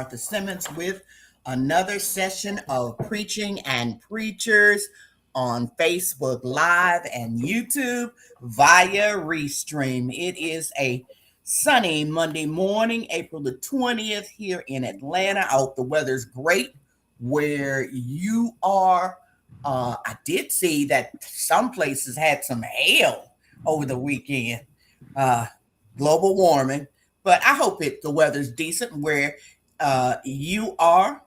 Martha Simmons with another session of Preaching and Preachers on Facebook Live and YouTube via Restream. It is a sunny Monday morning, April the 20th here in Atlanta. I hope the weather's great where you are. I did see that some places had some hail over the weekend. Global warming, but I hope the weather's decent where you are.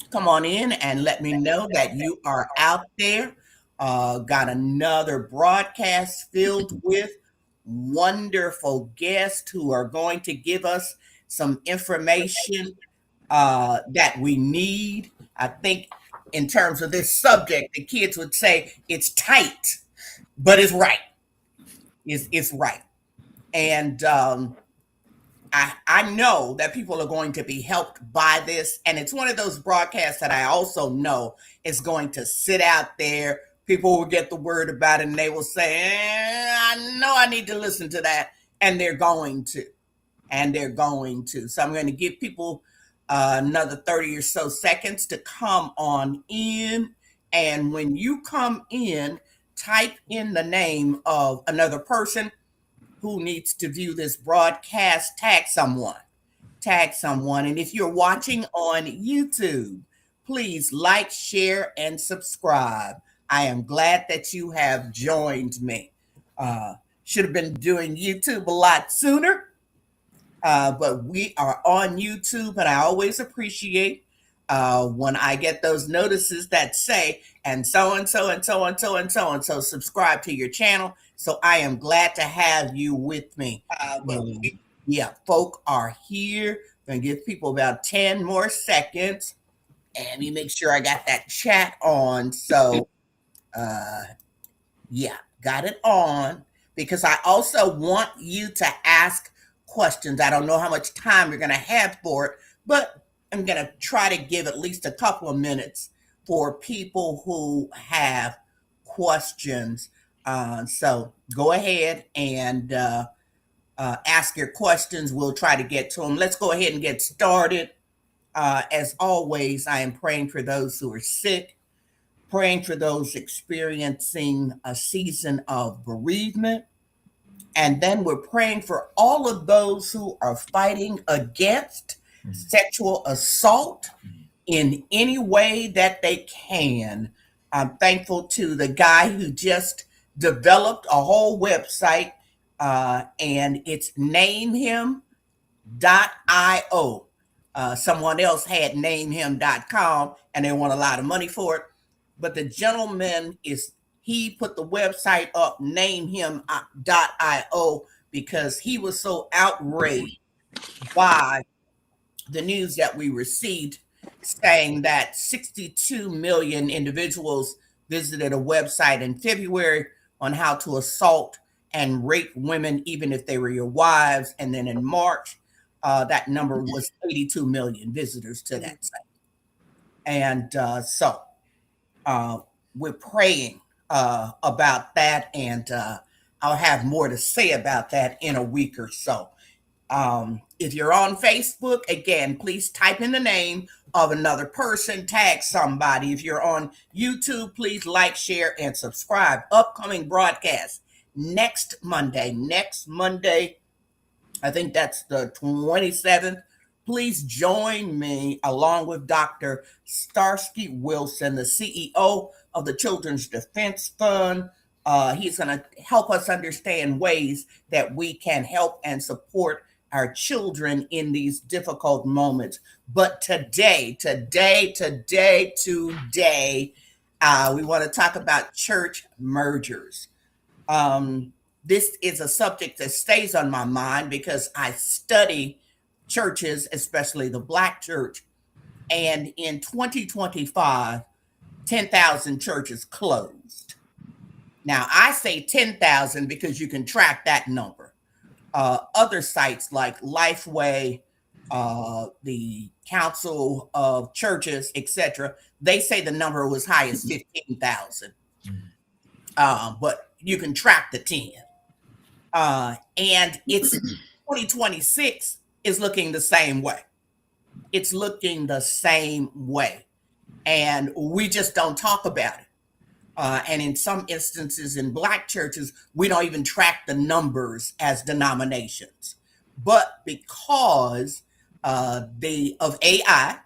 Come on in and let me know that you are out there. Got another broadcast filled with wonderful guests who are going to give us some information that we need. I think in terms of this subject, the kids would say it's tight, but it's right. It's right. And I know that people are going to be helped by this. And it's one of those broadcasts that I also know is going to sit out there. People will get the word about it and they will say, I know I need to listen to that. And they're going to. And they're going to. So I'm going to give people another 30 or so seconds to come on in. And when you come in, type in the name of another person who needs to view this broadcast. Tag someone. And if you're watching on YouTube, please like, share, and subscribe. I am glad that you have joined me. Should have been doing YouTube a lot sooner, but we are on YouTube, and I always appreciate when I get those notices that say, and so and so and so and so and so and so subscribe to your channel. So I am glad to have you with me. Folk are here. I'm going to give people about 10 more seconds. And let me make sure I got that chat on. So, got it on. Because I also want you to ask questions. I don't know how much time you're going to have for it, but I'm going to try to give at least a couple of minutes for people who have questions. So go ahead and ask your questions. We'll try to get to them. Let's go ahead and get started. As always, I am praying for those who are sick, praying for those experiencing a season of bereavement. And then we're praying for all of those who are fighting against sexual assault in any way that they can. I'm thankful to the guy who just developed a whole website, and it's namehim.io. Someone else had namehim.com, and they want a lot of money for it. But the gentleman he put the website up, namehim.io, because he was so outraged by the news that we received saying that 62 million individuals visited a website in February on how to assault and rape women, even if they were your wives. And then in March, that number was 82 million visitors to that site. And so we're praying about that. And I'll have more to say about that in a week or so. If you're on Facebook, again, please type in the name of another person, tag somebody. If you're on YouTube, please like, share, and subscribe. Upcoming broadcast next Monday, I think that's the 27th. Please join me along with Dr. Starsky Wilson, the CEO of the Children's Defense Fund. He's going to help us understand ways that we can help and support our children in these difficult moments. But today, we want to talk about church mergers. This is a subject that stays on my mind because I study churches, especially the Black church. And in 2025, 10,000 churches closed. Now, I say 10,000 because you can track that number. Other sites like Lifeway, the Council of Churches, etc., they say the number was high as 15,000. But you can track the 10. And it's 2026 is looking the same way. it's looking the same way. And we just don't talk about it. And in some instances in Black churches, we don't even track the numbers as denominations. But because of AI,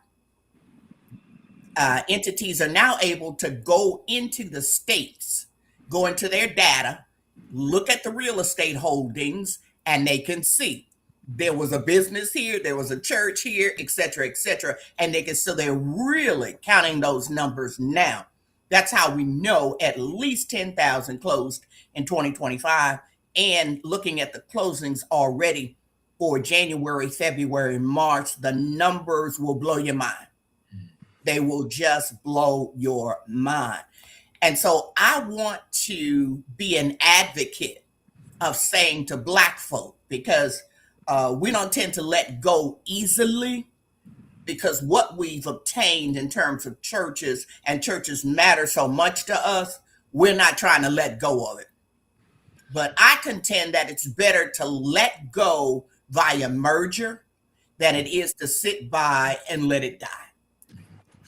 entities are now able to go into the states, go into their data, look at the real estate holdings, and they can see there was a business here, there was a church here, et cetera, and they can, so they're really counting those numbers now. That's how we know at least 10,000 closed in 2025, and looking at the closings already for January, February, March, the numbers will blow your mind. They will just blow your mind. And so I want to be an advocate of saying to Black folk, because we don't tend to let go easily, because what we've obtained in terms of churches, and churches matter so much to us, we're not trying to let go of it. But I contend that it's better to let go via merger than it is to sit by and let it die.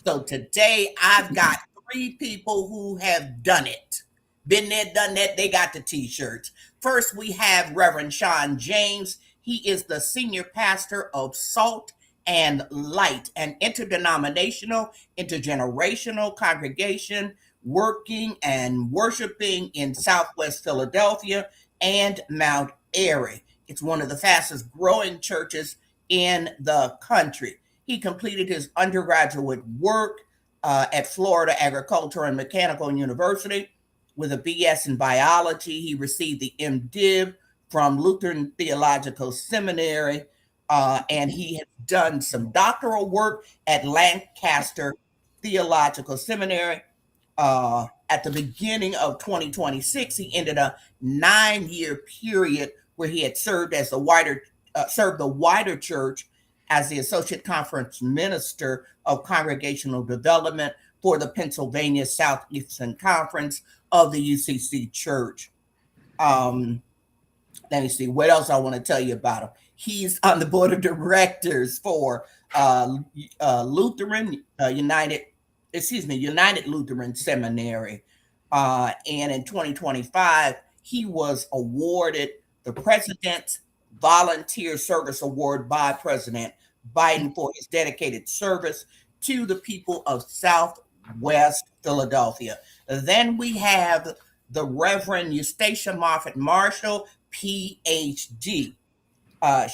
So today I've got 3 people who have done it. Been there, done that. They got the t-shirts. First, we have Reverend Cean James. He is the senior pastor of Salt and Light, an interdenominational, intergenerational congregation working and worshiping in Southwest Philadelphia and Mount Airy. It's one of the fastest growing churches in the country. He completed his undergraduate work at Florida Agricultural and Mechanical University with a BS in biology. He received the MDiv from Lutheran Theological Seminary, and he has done some doctoral work at Lancaster Theological Seminary. At the beginning of 2026, he ended a 9-year period where he had served the wider church as the Associate Conference Minister of Congregational Development for the Pennsylvania Southeastern Conference of the UCC Church. Let me see what else I want to tell you about him. He's on the board of directors for United Lutheran Seminary. And in 2025, he was awarded the President's Volunteer Service Award by President Biden for his dedicated service to the people of Southwest Philadelphia. Then we have the Reverend Eustacia Moffett Marshall, PhD.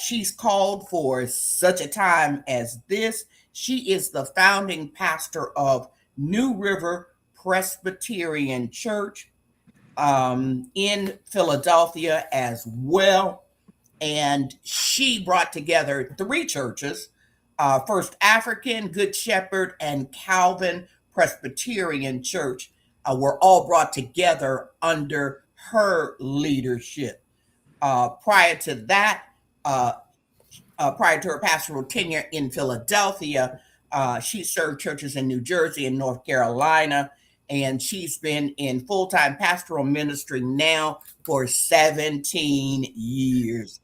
She's called for such a time as this. She is the founding pastor of New River Presbyterian Church in Philadelphia as well. And she brought together 3 churches, First African, Good Shepherd, and Calvin Presbyterian Church were all brought together under her leadership. Prior to that, prior to her pastoral tenure in Philadelphia, she served churches in New Jersey and North Carolina, and she's been in full-time pastoral ministry now for 17 years.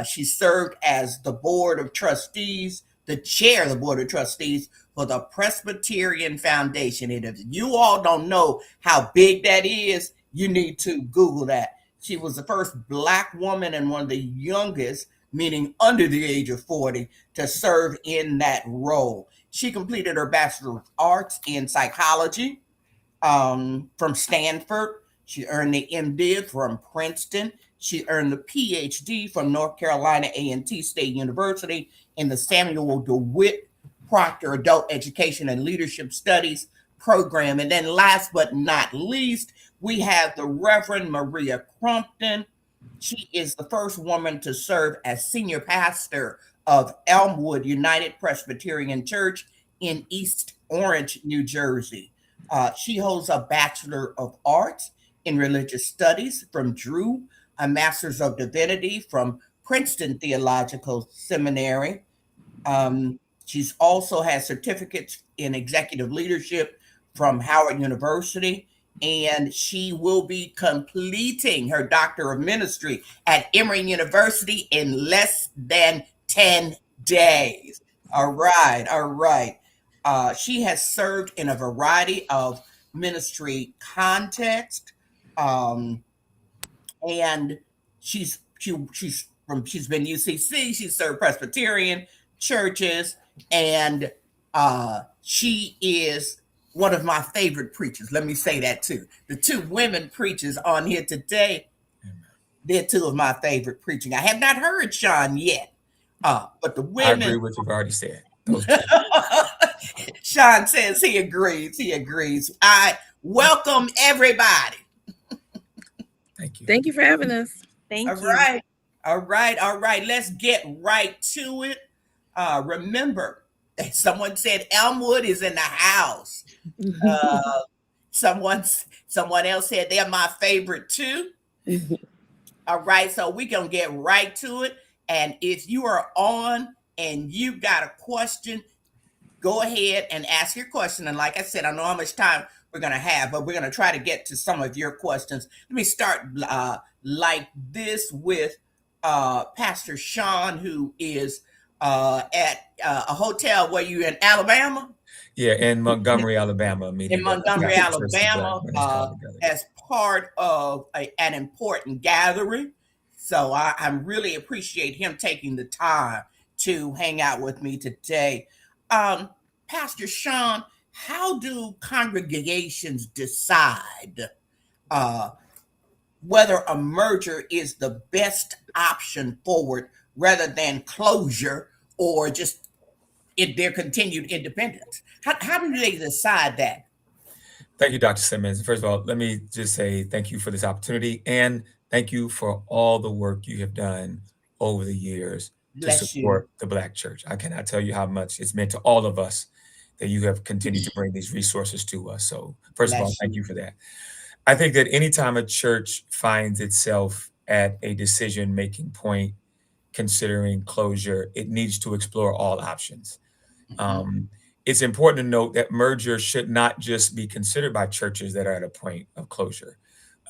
She served as the board of trustees, the chair of the board of trustees for the Presbyterian Foundation. And if you all don't know how big that is, you need to Google that. She was the first Black woman and one of the youngest, meaning under the age of 40, to serve in that role. She completed her Bachelor of Arts in Psychology from Stanford. She earned the MDiv from Princeton. She earned the PhD from North Carolina A&T State University in the Samuel DeWitt Proctor Adult Education and Leadership Studies program. And then last but not least, we have the Reverend Maria Crompton. She is the first woman to serve as senior pastor of Elmwood United Presbyterian Church in East Orange, New Jersey. She holds a Bachelor of Arts in Religious Studies from Drew, a Master's of Divinity from Princeton Theological Seminary. She's also has certificates in executive leadership from Howard University, and she will be completing her Doctor of Ministry at Emory University in less than 10 days. All right, all right. She has served in a variety of ministry context, um, and she's been UCC. She's served Presbyterian churches, and she is one of my favorite preachers. Let me say that too. The two women preachers on here today, they're two of my favorite preaching. I have not heard Sean yet, but the I agree women. with what you've already said. Those two. Sean says he agrees. He agrees. I welcome everybody. Thank you. Thank you for having us. All Thank you. right. All right. All right. Let's get right to it. Remember, someone said Elmwood is in the house. Uh, someone else said they're my favorite too. All right. So we're going to get right to it. And if you are on and you got a question, go ahead and ask your question. And like I said, I know how much time we're going to have, but we're going to try to get to some of your questions. Let me start like this with Pastor Sean, who is at a hotel where you in Alabama? Yeah, in Montgomery, Alabama, meaning In that I've Montgomery, got the churches that Alabama, when it's called together. as part of an important gathering. So I really appreciate him taking the time to hang out with me today. Pastor Sean, how do congregations decide uh, whether a merger is the best option forward rather than closure or just in their continued independence? How do they decide that? Thank you, Dr. Simmons. First of all, let me just say thank you for this opportunity and thank you for all the work you have done over the years to Bless you. support the Black church. I cannot tell you how much it's meant to all of us that you have continued to bring these resources to us. So, first of all, Bless thank you. you for that. I think that anytime a church finds itself at a decision making point considering closure, it needs to explore all options. Mhm. Um, it's important to note that merger should not just be considered by churches that are at a point of closure.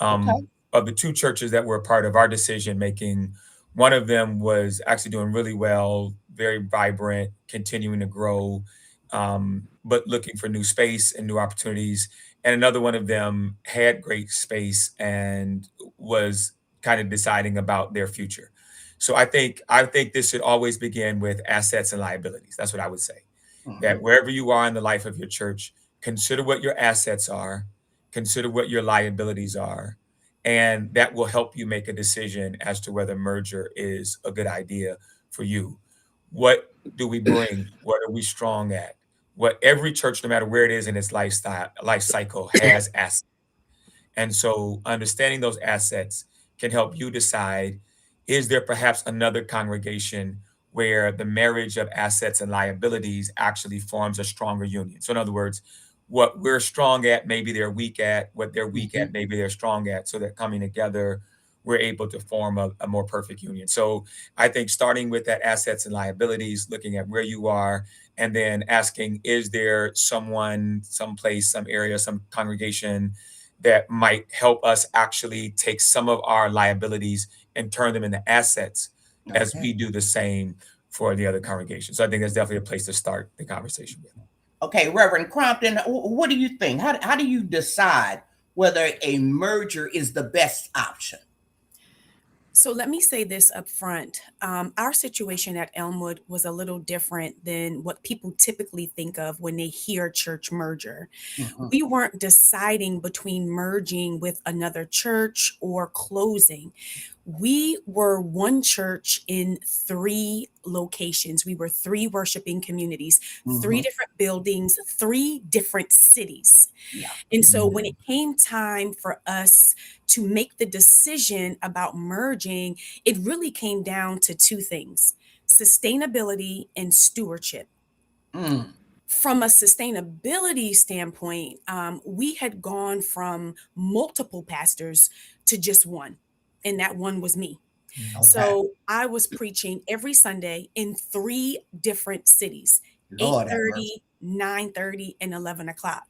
Okay. Of the two churches that were a part of our decision making, one of them was actually doing really well, very vibrant, continuing to grow, but looking for new space and new opportunities. And another one of them had great space and was kind of deciding about their future. So I think this should always begin with assets and liabilities. That's what I would say, that Mhm. wherever you are in the life of your church, consider what your assets are, consider what your liabilities are, and that will help you make a decision as to whether merger is a good idea for you. What do we bring? What are we strong at? What every church, no matter where it is in its life cycle, has assets. And so understanding those assets can help you decide, is there perhaps another congregation where the marriage of assets and liabilities actually forms a stronger union? So, in other words, what we're strong at, maybe they're weak at, what they're weak Mhm. at, maybe they're strong at, so that coming together, we're able to form a more perfect union. So, I think starting with that assets and liabilities, looking at where you are, and then asking, is there someone, someplace, some area, some congregation that might help us actually take some of our liabilities and turn them into assets as Okay. we do the same for the other congregations. So I think that's definitely a place to start the conversation with. Okay, Reverend Crompton, what do you think? How do you decide whether a merger is the best option? So let me say this up front. Our situation at Elmwood was a little different than what people typically think of when they hear church merger. Mhm. We weren't deciding between merging with another church or closing. We were one church in three locations. We were three worshiping communities, three Mhm. different buildings, three different cities. Yeah. And so when Mhm. it came time for us to make the decision about merging, it really came down to two things: sustainability and stewardship. Mm. From a sustainability standpoint, we had gone from multiple pastors to just one, and that one was me. Mhm. Okay. So I was preaching every Sunday in three different cities. Lord have mercy. 8:30, 9:30, and 11 o'clock.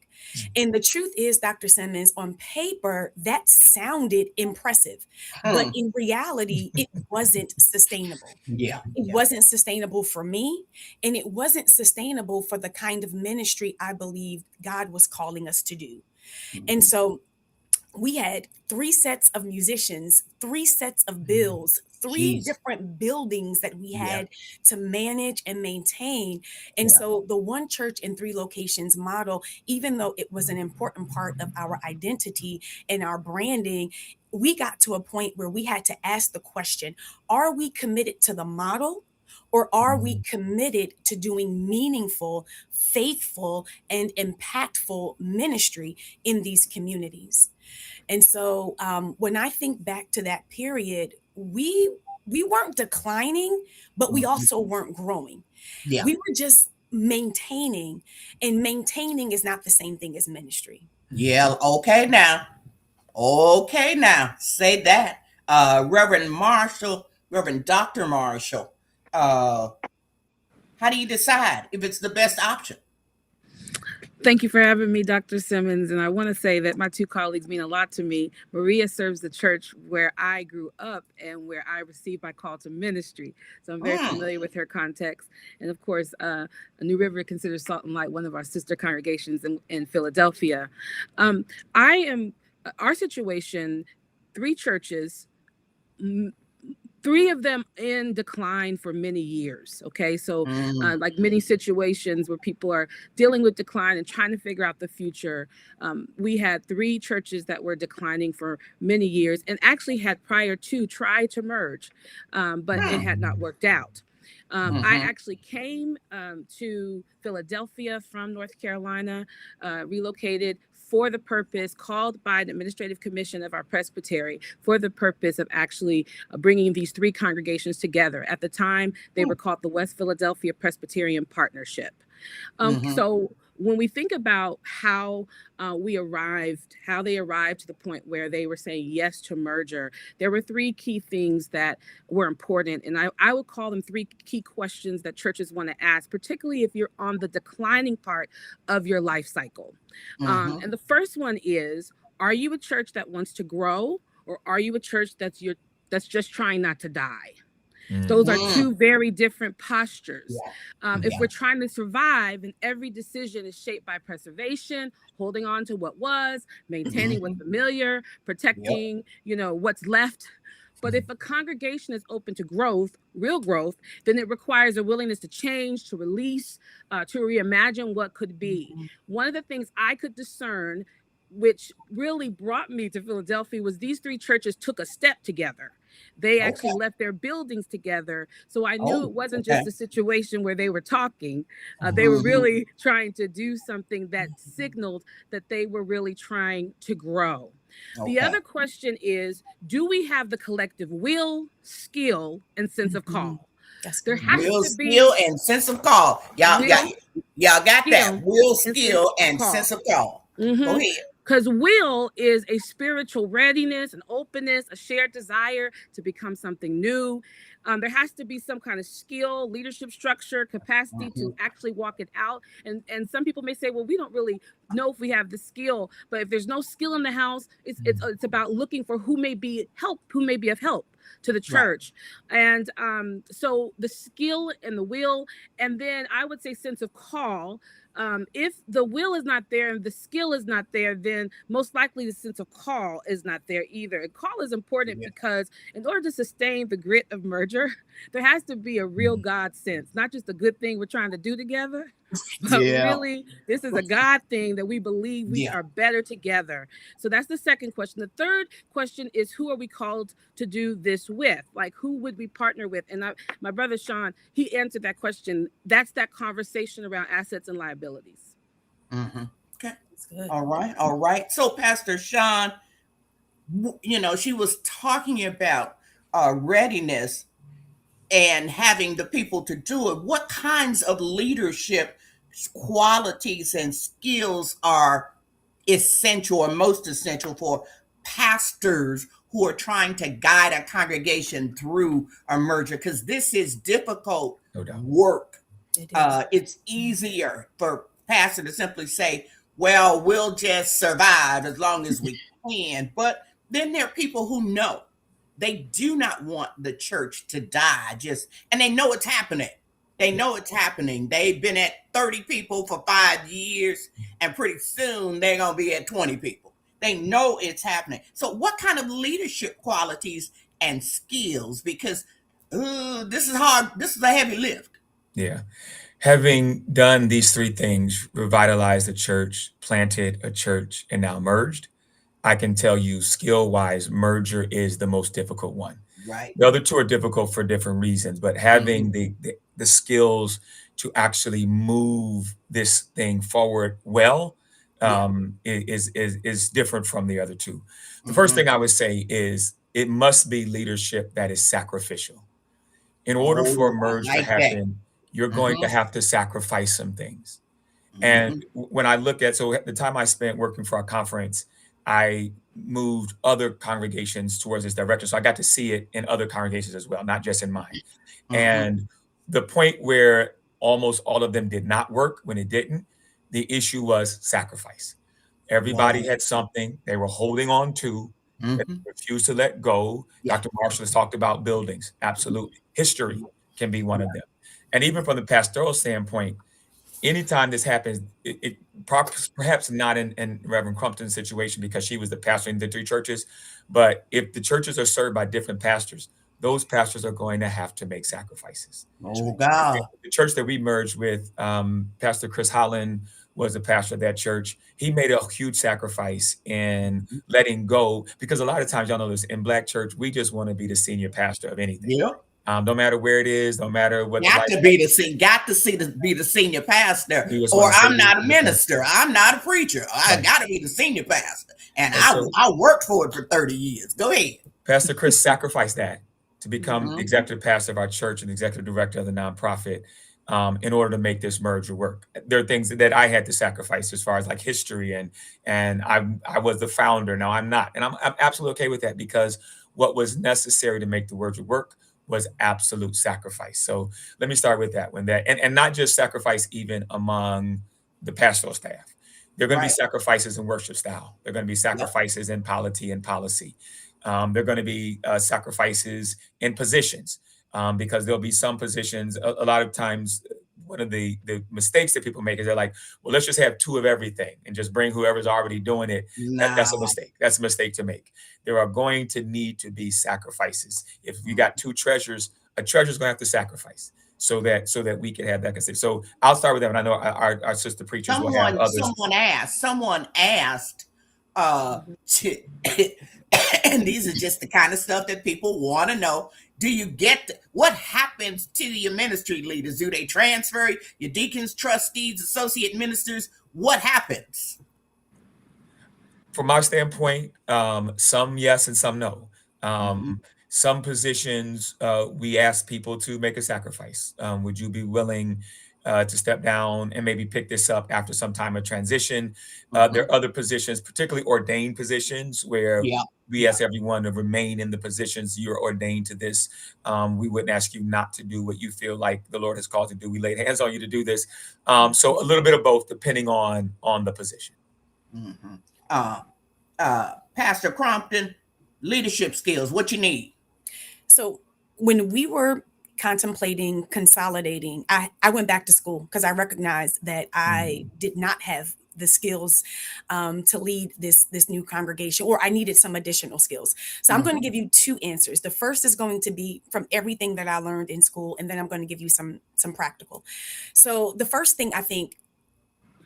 And the truth is, Dr. Simmons, on paper, that sounded impressive, but in reality, it wasn't sustainable. Yeah. It wasn't sustainable for me, and it wasn't sustainable for the kind of ministry I believed God was calling us to do. And so we had 3 sets of musicians, 3 sets of bills, 3 Jeez. different buildings that we had to manage and maintain. And Yeah. so the one church in 3 locations model, even though it was an important part of our identity and our branding, we got to a point where we had to ask the question, are we committed to the model? Or are we committed to doing meaningful, faithful, and impactful ministry in these communities? And so when I think back to that period, we weren't declining, but we also weren't growing. Yeah. We were just maintaining, and maintaining is not the same thing as ministry. Yeah. Okay now. Say that. Reverend Dr. Marshall, how do you decide if it's the best option? Thank you for having me, Dr. Simmons. And I want to say that my 2 colleagues mean a lot to me. Maria serves the church where I grew up and where I received my call to ministry. So I'm very familiar with her context. And of course, New River considers Salt and Light one of our sister congregations in Philadelphia. Our situation, 3 churches, 3 of them in decline for many years. Okay. So like many situations where people are dealing with decline and trying to figure out the future. We had 3 churches that were declining for many years and actually had prior to tried to merge, but it had not worked out. I actually came to Philadelphia from North Carolina, relocated for the purpose, called by the Administrative Commission of our Presbytery, for the purpose of actually bringing these 3 congregations together. At the time, they were called the West Philadelphia Presbyterian Partnership. So when we think about how they arrived to the point where they were saying yes to merger, there were 3 key things that were important. And I would call them 3 key questions that churches want to ask, particularly if you're on the declining part of your life cycle. And the first one is, are you a church that wants to grow, or are you a church that's just trying not to die? Those are 2 very different postures. If we're trying to survive, and every decision is shaped by preservation, holding on to what was, maintaining what's familiar, protecting, what's left. But if a congregation is open to growth, real growth, then it requires a willingness to change, to release, to reimagine what could be. One of the things I could discern, which really brought me to Philadelphia, was these 3 churches took a step together. They actually left their buildings together. So I knew it wasn't just a situation where they were talking. They were really trying to do something that signaled that they were really trying to grow. The other question is, do we have the collective will, skill, and sense of call? There has will, to be skill, and sense of call. Y'all got that. Will, skill, and call. sense of call. Go ahead. Because will is a spiritual readiness, an openness, a shared desire to become something new. There has to be some kind of skill, leadership structure, capacity to actually walk it out. And some people may say, well, we don't really know if we have the skill. But if there's no skill in the house, it's about looking for who may be of help to the church. And so the skill and the will, and then I would say sense of call. If the will is not there and the skill is not there, then most likely the sense of call is not there either. And call is important because in order to sustain the grit of merger, there has to be a real God sense, not just a good thing we're trying to do together, but really this is a God thing that we believe we are better together. So that's the second question. The third question is, who are we called to do this with? Like, who would we partner with? And my brother Cean, he answered that question. That's that conversation around assets and liabilities. Okay. That's good. All right. So Pastor Cean, she was talking about readiness and having the people to do it. What kinds of leadership qualities and skills are essential or most essential for pastors who are trying to guide a congregation through a merger? Because this is difficult work. It is. It's easier for pastor to simply say, well, we'll just survive as long as we can. But then there are people who know they do not want the church to die, and they know it's happening. They know it's happening. They've been at 30 people for 5 years, and pretty soon they're going to be at 20 people. They know it's happening. So what kind of leadership qualities and skills? Because this is hard. This is a heavy lift. Yeah. Having done these three things, revitalized a church, planted a church, and now merged, I can tell you skill-wise, merger is the most difficult one. Right. The other two are difficult for different reasons, but having the skills to actually move this thing forward well is different from the other two. The first thing I would say is it must be leadership that is sacrificial. In order for a merge to happen, you're going to have to sacrifice some things. And when I look at, so at the time I spent working for our conference, I moved other congregations towards this direction. So I got to see it in other congregations as well, not just in mine. And the point where almost all of them did not work, when it didn't, the issue was sacrifice. Everybody had something they were holding on to, that they refused to let go. Dr. Marshall has talked about buildings. Absolutely. History can be one of them. And even from the pastoral standpoint, anytime this happens, it perhaps not in Reverend Crompton's situation because she was the pastor in the three churches, but if the churches are served by different pastors, those pastors are going to have to make sacrifices. Oh, God. The church that we merged with, Pastor Chris Holland was the pastor of that church. He made a huge sacrifice in letting go, because a lot of times, y'all know this, in Black church, we just want to be the senior pastor of anything. Yeah. No matter where it is, no matter what. Got to be the senior pastor, or I'm not a minister. I'm not a preacher. I got to be the senior pastor, and I worked for it for 30 years. Go ahead. Pastor Chris sacrificed that to become executive pastor of our church and executive director of the nonprofit in order to make this merger work. There are things that I had to sacrifice as far as like history, and I was the founder. Now I'm not, and I'm absolutely okay with that, because what was necessary to make the merger work was absolute sacrifice. So let me start with that one. And not just sacrifice even among the pastoral staff. There are going to be sacrifices in worship style. There are going to be sacrifices in polity and policy. There are going to be sacrifices in positions, because there'll be some positions. A lot of times, one of the mistakes that people make is they're like, well, let's just have two of everything and just bring whoever's already doing it. That's a mistake. That's a mistake to make. There are going to need to be sacrifices. If you got two treasures, a treasure's going to have to sacrifice so that we can have that considered. So I'll start with that. And I know our sister preachers will have others. Someone asked, and these are just the kind of stuff that people want to know. What happens to your ministry leaders? Do they transfer? Your deacons, trustees, associate ministers? What happens? From our standpoint, some yes and some no. Some positions, we ask people to make a sacrifice. Would you be willing to step down and maybe pick this up after some time of transition? There are other positions, particularly ordained positions, where we ask everyone to remain in the positions you're ordained to this. We wouldn't ask you not to do what you feel like the Lord has called to do. We laid hands on you to do this. So a little bit of both, depending on the position. Pastor Crompton, leadership skills, what you need? So when we were contemplating consolidating, I went back to school because I recognized that I did not have the skills to lead this new congregation, or I needed some additional skills. So I'm going to give you two answers. The first is going to be from everything that I learned in school, and then I'm going to give you some practical. So the first thing, I think,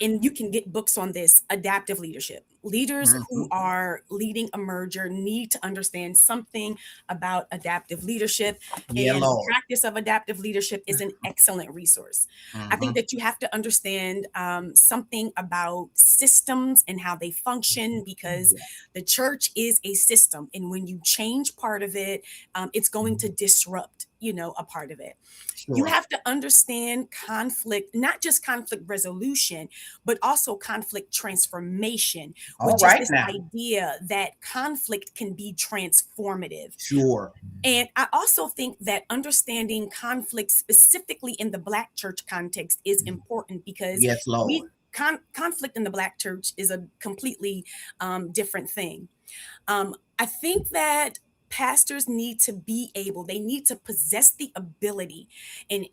and you can get books on this, adaptive leadership. Leaders who are leading a merger need to understand something about adaptive leadership. And the practice of adaptive leadership is an excellent resource. I think that you have to understand something about systems and how they function, because the church is a system. And when you change part of it, it's going to disrupt a part of it. Sure. You have to understand conflict, not just conflict resolution, but also conflict transformation, which is this idea that conflict can be transformative. Sure. And I also think that understanding conflict specifically in the Black church context is important, because yes, Lord. Conflict in the Black church is a completely different thing. I think that pastors need to they need to possess the ability and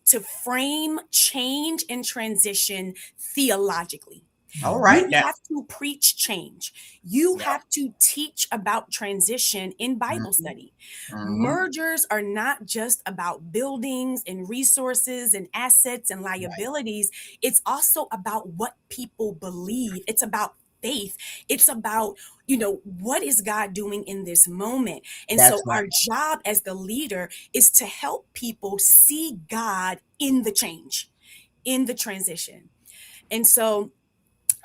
to frame change and transition theologically. All right. You have to preach change. You have to teach about transition in Bible study. Mergers are not just about buildings and resources and assets and liabilities. It's also about what people believe. It's about faith. It's about, what is God doing in this moment? And so our job as the leader is to help people see God in the change, in the transition. And so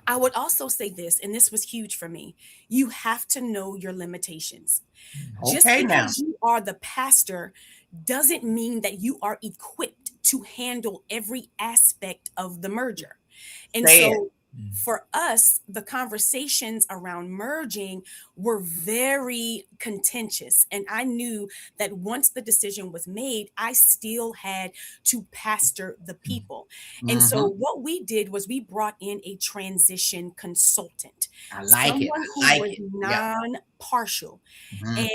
I would also say this, and this was huge for me. You have to know your limitations. Just because you are the pastor doesn't mean that you are equipped to handle every aspect of the merger. And for us, the conversations around merging were very contentious. And I knew that once the decision was made, I still had to pastor the people. And so what we did was we brought in a transition consultant. Someone who was non-partial.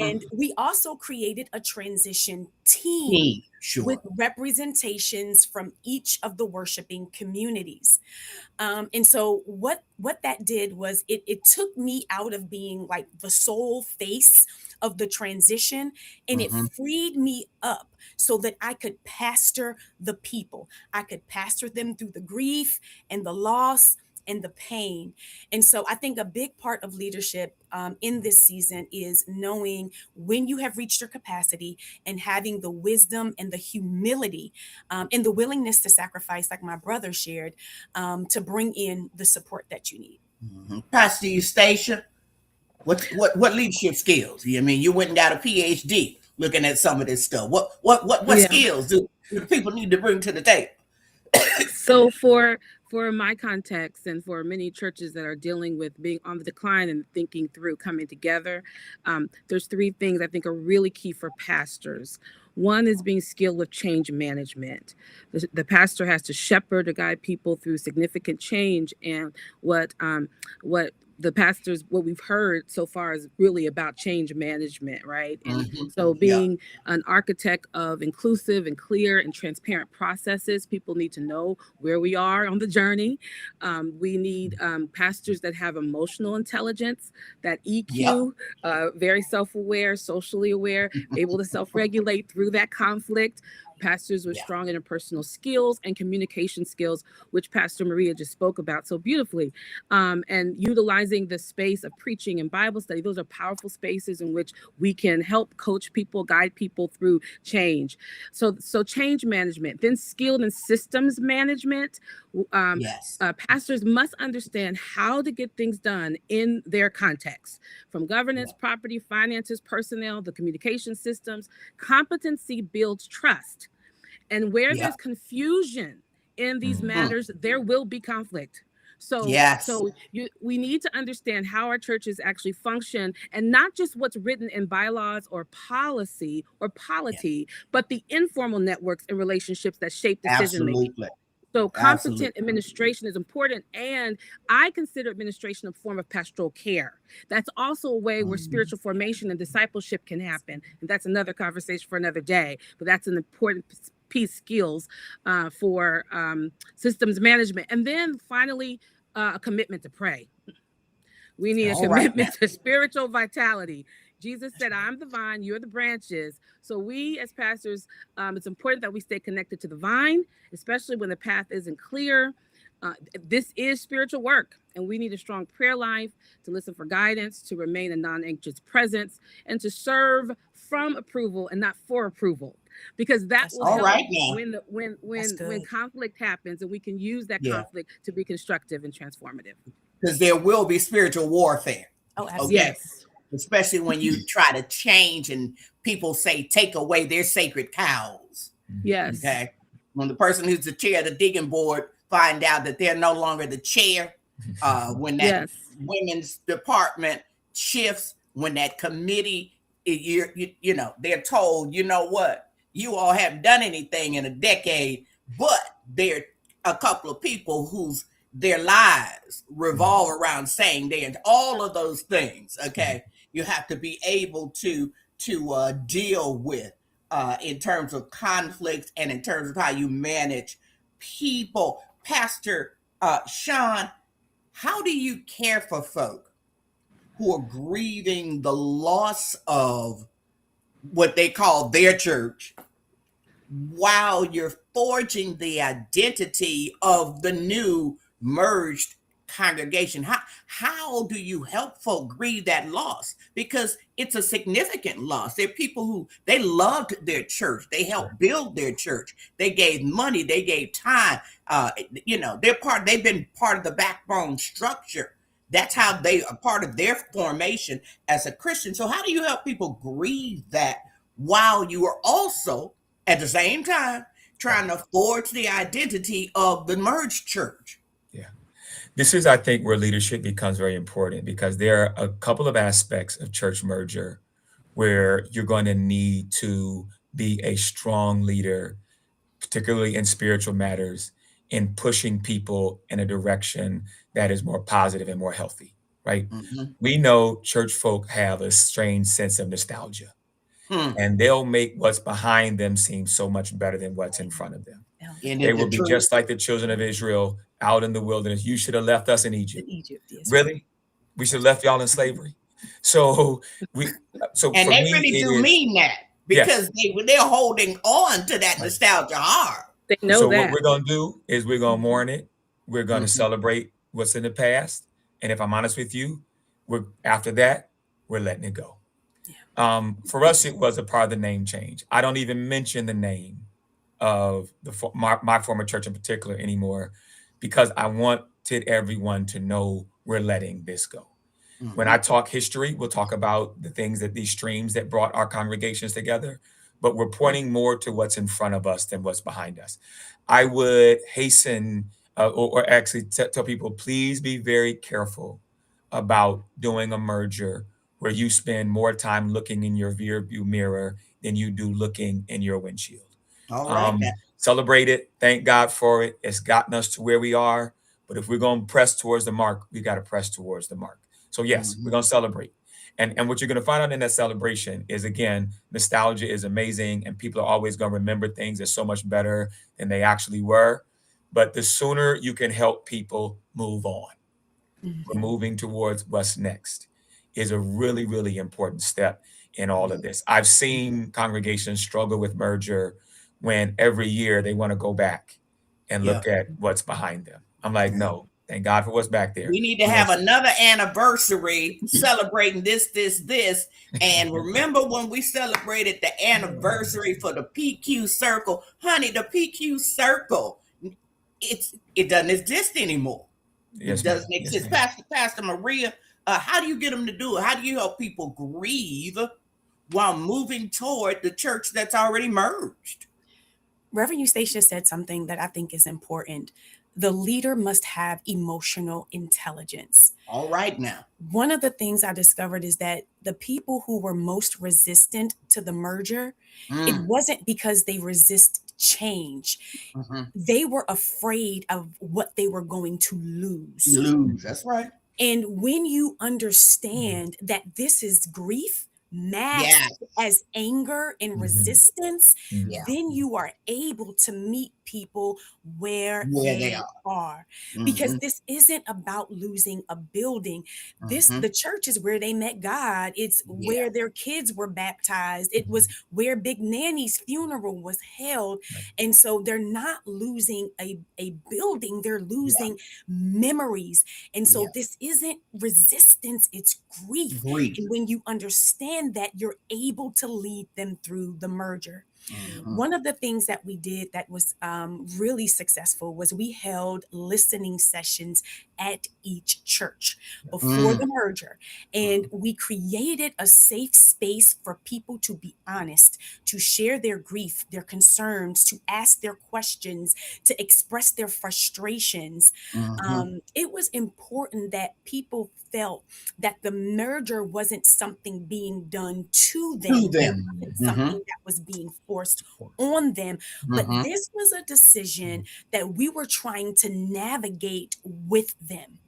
And we also created a transition team with representations from each of the worshiping communities. And so what that did was it took me out of being like the sole face of the transition, and it freed me up so that I could pastor the people. I could pastor them through the grief and the loss and the pain. And so I think a big part of leadership in this season is knowing when you have reached your capacity and having the wisdom and the humility and the willingness to sacrifice, like my brother shared, to bring in the support that you need. Pastor Eustacia, what leadership skills? I mean, you went and got a PhD looking at some of this stuff. What skills do people need to bring to the table? So for my context, and for many churches that are dealing with being on the decline and thinking through coming together, there's three things I think are really key for pastors. One is being skilled with change management. The pastor has to shepherd or guide people through significant change, and what the pastors, what we've heard so far is really about change management, right? And so being an architect of inclusive and clear and transparent processes, people need to know where we are on the journey. We need pastors that have emotional intelligence, that EQ, very self-aware, socially aware, able to self-regulate through that conflict. Pastors with strong interpersonal skills and communication skills, which Pastor Maria just spoke about so beautifully, and utilizing the space of preaching and Bible study. Those are powerful spaces in which we can help coach people, guide people through change. So change management, then skilled in systems management. Pastors must understand how to get things done in their context, from governance, property, finances, personnel, the communication systems. Competency builds trust. And where there's confusion in these matters, there will be conflict. So we need to understand how our churches actually function, and not just what's written in bylaws or policy or polity, but the informal networks and relationships that shape decision making. So competent administration is important, and I consider administration a form of pastoral care. That's also a way where spiritual formation and discipleship can happen, and that's another conversation for another day, but that's an important piece, skills for systems management. And then finally, a commitment to pray. We need a commitment to spiritual vitality. Jesus said, I'm the vine, you're the branches. So we as pastors, it's important that we stay connected to the vine, especially when the path isn't clear. This is spiritual work, and we need a strong prayer life, to listen for guidance, to remain a non-anxious presence, and to serve from approval and not for approval, because that will help when conflict happens, and we can use that conflict to be constructive and transformative. Because there will be spiritual warfare. Oh, absolutely. Yes. especially when you try to change and people say take away their sacred cows. Yes. Okay. When the person who's the chair of the deacon board find out that they're no longer the chair, when that Yes. women's department shifts, when that committee, you know, they're told, you know what, you all haven't done anything in a decade, but there are a couple of people whose their lives revolve around saying they and all of those things. Okay, you have to be able to deal with in terms of conflicts and in terms of how you manage people. Pastor Cean, how do you care for folk who are grieving the loss of what they call their church while you're forging the identity of the new merged congregation? How do you help folk grieve that loss? Because it's a significant loss. There are people who they loved their church, they helped build their church, they gave money, they gave time. You know, they've been part of the backbone structure. That's how they are part of their formation as a Christian. So how do you help people grieve that while you are also at the same time trying to forge the identity of the merged church? Yeah. This is, I think, where leadership becomes very important, because there are a couple of aspects of church merger where you're going to need to be a strong leader, particularly in spiritual matters, in pushing people in a direction that is more positive and more healthy, right? We know church folk have a strange sense of nostalgia, and they'll make what's behind them seem so much better than what's in front of them. And They it's will the be truth. just like the children of Israel out in the wilderness. You should have left us in Egypt. Really? We should have left y'all in slavery. So And for they me, really it do is mean that, yes. because they're holding on to that Right. nostalgia hard. They know So what that. we're gonna do is we're gonna mourn it. We're gonna Mhm. celebrate what's in the past. And if I'm honest with you, after that, we're letting it go. For us, it was a part of the name change. I don't even mention the name of my former church in particular anymore, because I wanted everyone to know we're letting this go. When I talk history, we'll talk about the things that these streams that brought our congregations together, but we're pointing more to what's in front of us than what's behind us. I would hasten or actually tell people, please be very careful about doing a merger where you spend more time looking in your rear view mirror than you do looking in your windshield. All right. Celebrate it. Thank God for it. It's gotten us to where we are. But if we're going to press towards the mark, we got to press towards the mark. So yes, we're going to celebrate. And what you're going to find out in that celebration is, again, nostalgia is amazing, and people are always going to remember things that's so much better than they actually were. But the sooner you can help people move on, moving towards what's next, is a really, really important step in all of this. I've seen congregations struggle with merger when every year they want to go back and look at what's behind them. I'm like, no, thank God for what's back there. We need to have another anniversary celebrating this. And remember when we celebrated the anniversary for the PQ Circle? Honey, the PQ Circle, it doesn't exist anymore. Yes, It doesn't ma'am. exist. Yes, ma'am. Pastor Maria, how do you get them to do it? How do you help people grieve while moving toward the church that's already merged? Reverend Eustacia said something that I think is important. The leader must have emotional intelligence. All right now. One of the things I discovered is that the people who were most resistant to the merger, it wasn't because they resist change. They were afraid of what they were going to lose. That's right. And when you understand that this is grief masked as anger and resistance, then you are able to meet people where they are. Because this isn't about losing a building. The church is where they met God. It's where their kids were baptized. It was where Big Nanny's funeral was held. And so they're not losing a building, they're losing memories. And so this isn't resistance, it's grief. And when you understand that, you're able to lead them through the merger. One of the things that we did that was really successful was we held listening sessions at each church before the merger. And we created a safe space for people to be honest, to share their grief, their concerns, to ask their questions, to express their frustrations. It was important that people felt that the merger wasn't something being done to them. To them. It wasn't something that was being forced on them. But this was a decision that we were trying to navigate with them.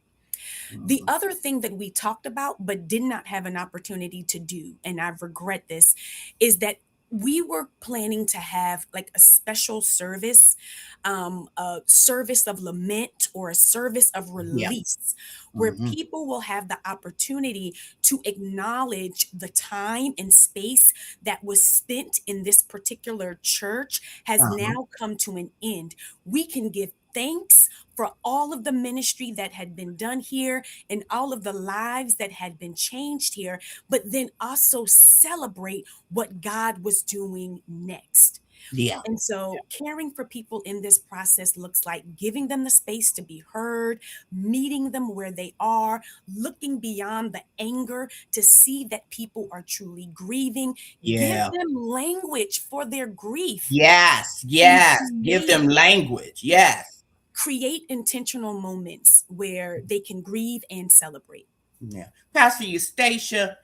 The other thing that we talked about but did not have an opportunity to do, and I regret this, is that we were planning to have like a special service, a service of lament or a service of release, where people will have the opportunity to acknowledge the time and space that was spent in this particular church has now come to an end. We can give thanks for all of the ministry that had been done here and all of the lives that had been changed here, but then also celebrate what God was doing next. Yeah. And so caring for people in this process looks like giving them the space to be heard, meeting them where they are, looking beyond the anger to see that people are truly grieving. Yeah. Give them language for their grief. Yes. Give them language. Yes. Create intentional moments where they can grieve and celebrate. Yeah. Pastor Eustacia,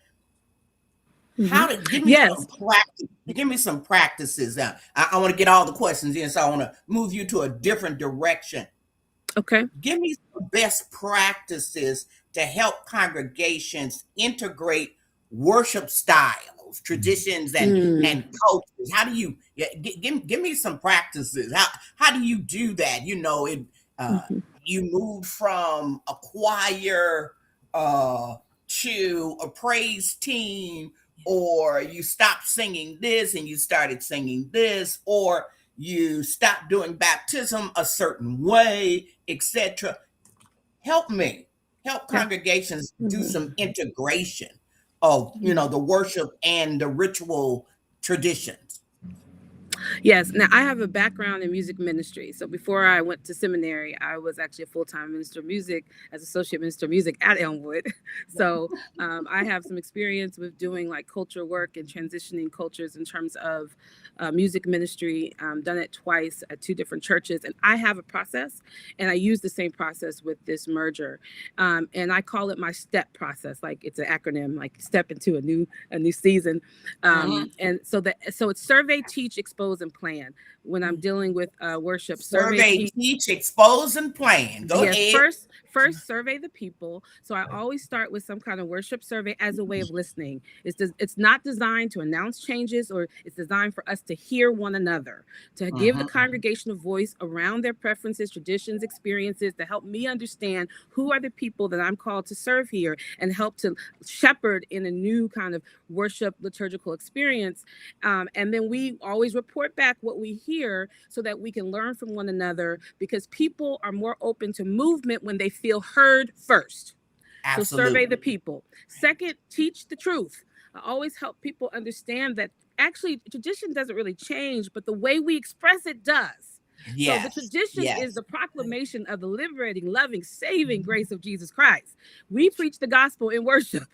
how to give me some practices. Now, I want to get all the questions in, so I want to move you to a different direction. Okay. Give me some best practices to help congregations integrate worship styles, traditions, and cultures. How do you give me some practices? How do you do that? You know, you move from a choir to a praise team, or you stopped singing this and you started singing this, or you stopped doing baptism a certain way, etc. Help congregations do some integration of, the worship and the ritual traditions. Yes. Now, I have a background in music ministry. So before I went to seminary, I was actually a full-time minister of music as associate minister of music at Elmwood. So I have some experience with doing like culture work and transitioning cultures in terms of music ministry. Done it twice at two different churches. And I have a process, and I use the same process with this merger. And I call it my STEP process. Like it's an acronym, like step into a new season. And so it's survey, teach, expose, and plan. When I'm dealing with worship, survey, teach, expose, and plan. Go ahead. First, survey the people. So I always start with some kind of worship survey as a way of listening. It's not designed to announce changes, or it's designed for us to hear one another, to give the congregation a voice around their preferences, traditions, experiences, to help me understand who are the people that I'm called to serve here and help to shepherd in a new kind of worship liturgical experience. And then we always report back what we hear so that we can learn from one another, because people are more open to movement when they feel heard first. Absolutely. So survey the people. Second, teach the truth. I always help people understand that actually tradition doesn't really change, but the way we express it does. Yes. So the tradition is the proclamation of the liberating, loving, saving grace of Jesus Christ. We preach the gospel in worship,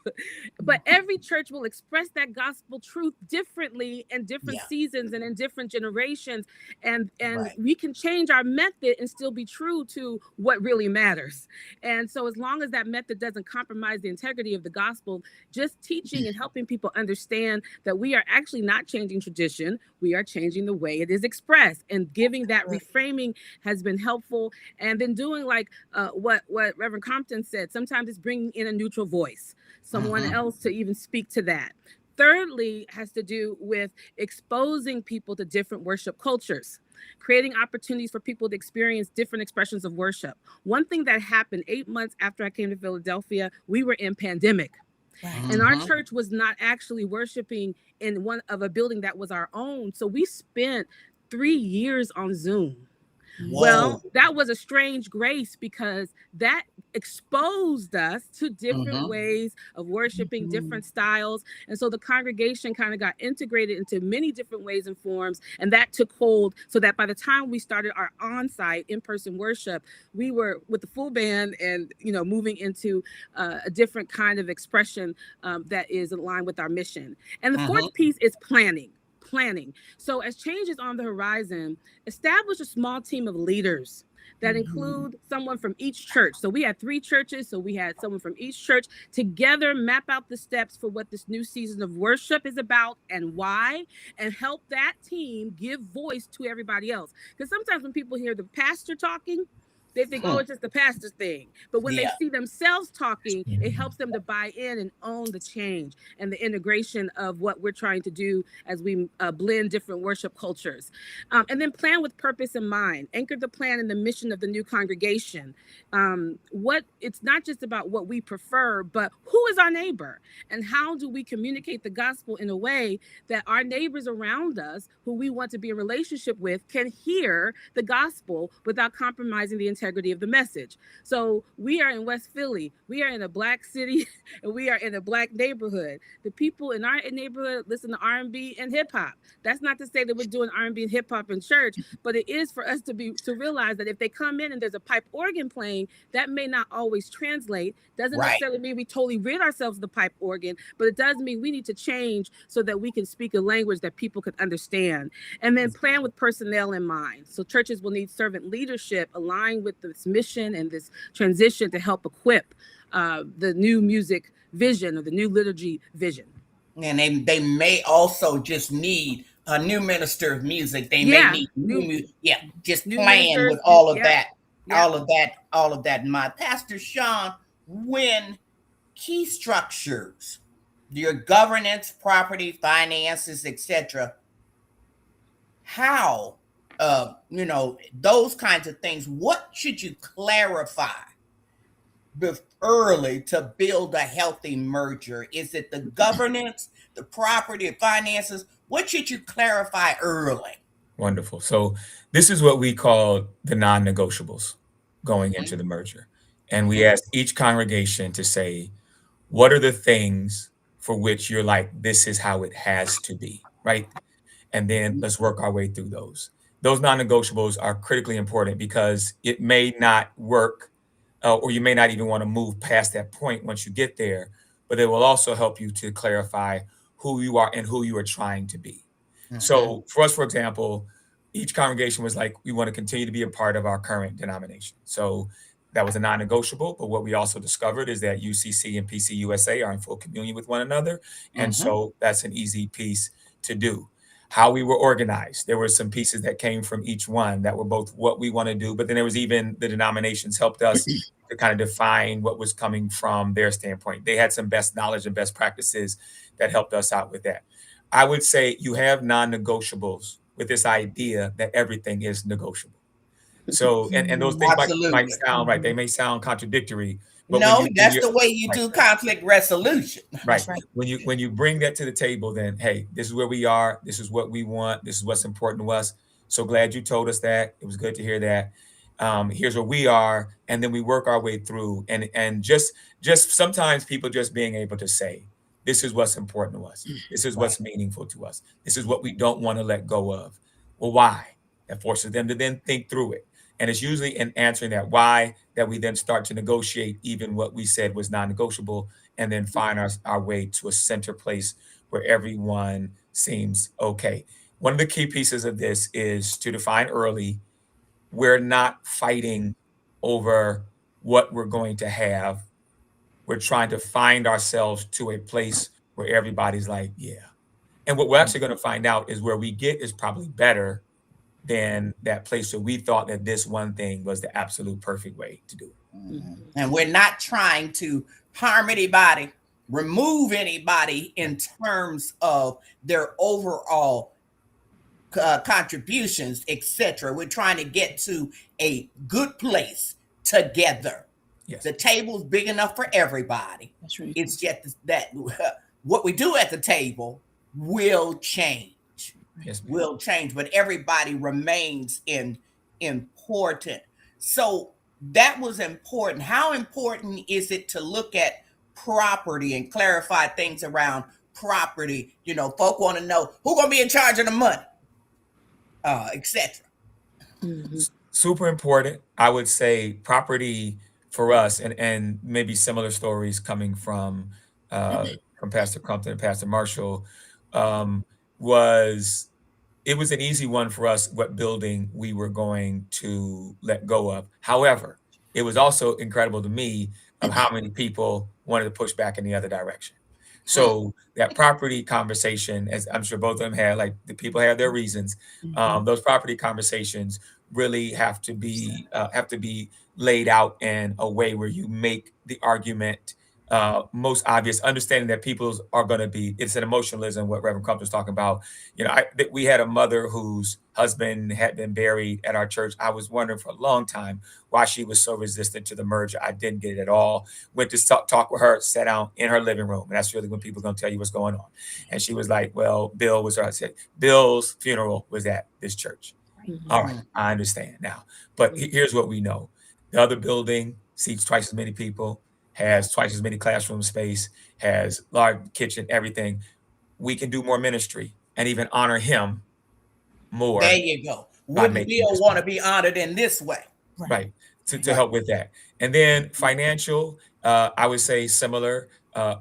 but every church will express that gospel truth differently in different seasons and in different generations. And we can change our method and still be true to what really matters. And so as long as that method doesn't compromise the integrity of the gospel, just teaching and helping people understand that we are actually not changing tradition, we are changing the way it is expressed, and giving that reframing has been helpful. And then doing like what Reverend Crompton said, sometimes it's bringing in a neutral voice, someone else to even speak to that. Thirdly, has to do with exposing people to different worship cultures, creating opportunities for people to experience different expressions of worship. One thing that happened 8 months after I came to Philadelphia, we were in pandemic. And our church was not actually worshiping in one of a building that was our own. So we spent 3 years on Zoom. Well, Whoa. that was a strange grace because that exposed us to different Mm-hmm. ways of worshiping, different styles. And so the congregation kind of got integrated into many different ways and forms. And that took hold so that by the time we started our on-site in-person worship, we were with the full band and, moving into a different kind of expression that is aligned with our mission. And the Mm-hmm. fourth piece is planning. So as change is on the horizon, establish a small team of leaders that include someone from each church. So we had 3 churches. So we had someone from each church together map out the steps for what this new season of worship is about and why, and help that team give voice to everybody else. Because sometimes when people hear the pastor talking, they think, oh, it's just the pastor's thing. But when they Yeah. see themselves talking, it helps them to buy in and own the change and the integration of what we're trying to do as we blend different worship cultures. And then plan with purpose in mind. Anchor the plan and the mission of the new congregation. It's not just about what we prefer, but who is our neighbor? And how do we communicate the gospel in a way that our neighbors around us, who we want to be in relationship with, can hear the gospel without compromising the integrity of the message. So we are in West Philly. We are in a Black city and we are in a Black neighborhood. The people in our neighborhood listen to R&B and hip hop. That's not to say that we're doing R&B and hip hop in church, but it is for us to realize that if they come in and there's a pipe organ playing, that may not always translate. Doesn't necessarily mean we totally rid ourselves of the pipe organ, but it does mean we need to change so that we can speak a language that people could understand. And then plan with personnel in mind. So churches will need servant leadership aligned with this mission and this transition to help equip the new music vision or the new liturgy vision. And they may also just need a new minister of music. They may need new music. Yeah, just playing with all of that, all of that in mind. Pastor Cean, when key structures, your governance, property, finances, etc., how, those kinds of things, what should you clarify early to build a healthy merger? Is it the governance, the property, the finances? What should you clarify early? Wonderful. So this is what we call the non-negotiables going into the merger. And we ask each congregation to say, what are the things for which you're like, this is how it has to be, right? And then let's work our way through those. Those non-negotiables are critically important because it may not work, or you may not even want to move past that point once you get there, but it will also help you to clarify who you are and who you are trying to be. So for us, for example, each congregation was like, we want to continue to be a part of our current denomination. So that was a non-negotiable. But what we also discovered is that UCC and PCUSA are in full communion with one another. And so that's an easy piece to do. How we were organized. There were some pieces that came from each one that were both what we want to do, but then there was even the denominations helped us to kind of define what was coming from their standpoint. They had some best knowledge and best practices that helped us out with that. I would say you have non-negotiables with this idea that everything is negotiable. So, and those things might sound right. They may sound contradictory. But no, that's the way you do conflict resolution. Right. When you bring that to the table, then, hey, this is where we are. This is what we want. This is what's important to us. So glad you told us that. It was good to hear that. Here's where we are. And then we work our way through. And just sometimes people just being able to say, this is what's important to us. This is what's meaningful to us. This is what we don't want to let go of. Well, why? That forces them to then think through it. And it's usually in answering that why that we then start to negotiate even what we said was non-negotiable and then find our way to a center place where everyone seems okay. One of the key pieces of this is to define early, we're not fighting over what we're going to have. We're trying to find ourselves to a place where everybody's like, yeah. And what we're actually going to find out is where we get is probably better than that place where we thought that this one thing was the absolute perfect way to do it. And we're not trying to harm anybody, remove anybody in terms of their overall contributions, etc. We're trying to get to a good place together. Yes. The table's big enough for everybody. That's right. It's just that what we do at the table will change. Yes, will change, but everybody remains important. important. So that was important. How important is it to look at property and clarify things around property? You know, folk want to know who's going to be in charge of the money, etc. Super important. I would say property for us, and maybe similar stories coming from Pastor Crompton and Pastor Marshall, was it was an easy one for us what building we were going to let go of. However, it was also incredible to me of how many people wanted to push back in the other direction. So that property conversation, as I'm sure both of them had, like the people have their reasons. Those property conversations really have to be laid out in a way where you make the argument most obvious, understanding that people's are going to be, it's an emotionalism, what Reverend Crompton was talking about. You know, we had a mother whose husband had been buried at our church. I was wondering for a long time why she was so resistant to the merger. I didn't get it at all. Went to talk with her, sat down in her living room. And that's really when people are going to tell you what's going on. And she was like, well, Bill was her. I said, Bill's funeral was at this church. All right, I understand now. But here's what we know. The other building seats twice as many people, has twice as many classroom space, has large kitchen, everything. We can do more ministry and even honor him more. There you go. Wouldn't Bill want to be honored in this way? Right. To help with that. And then financial, I would say similar.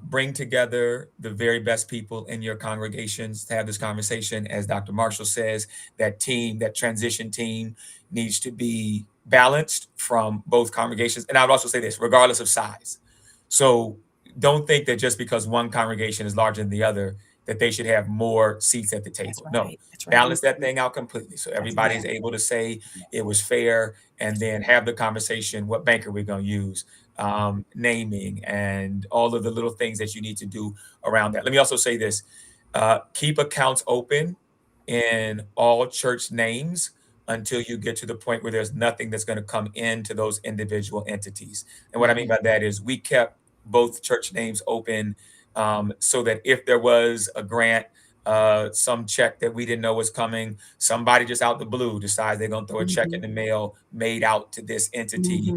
Bring together the very best people in your congregations to have this conversation. As Dr. Marshall says, that team, that transition team needs to be balanced from both congregations. And I would also say this, regardless of size. So don't think that just because one congregation is larger than the other, that they should have more seats at the table. No, balance that thing out completely. So everybody's able to say it was fair, and then have the conversation, what bank are we going to use? Naming and all of the little things that you need to do around that. Let me also say this, keep accounts open in all church names until you get to the point where there's nothing that's going to come into those individual entities. And what I mean by that is we kept both church names open so that if there was a grant, some check that we didn't know was coming, somebody just out the blue decides they're going to throw a check in the mail made out to this entity.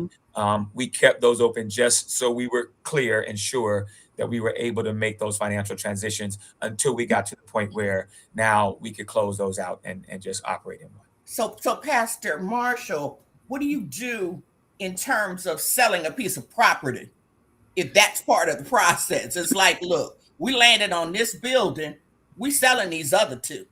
We kept those open just so we were clear and sure that we were able to make those financial transitions until we got to the point where now we could close those out and just operate in one. So Pastor Marshall, what do you do in terms of selling a piece of property? If that's part of the process, it's like, look, we landed on this building, we selling these other two.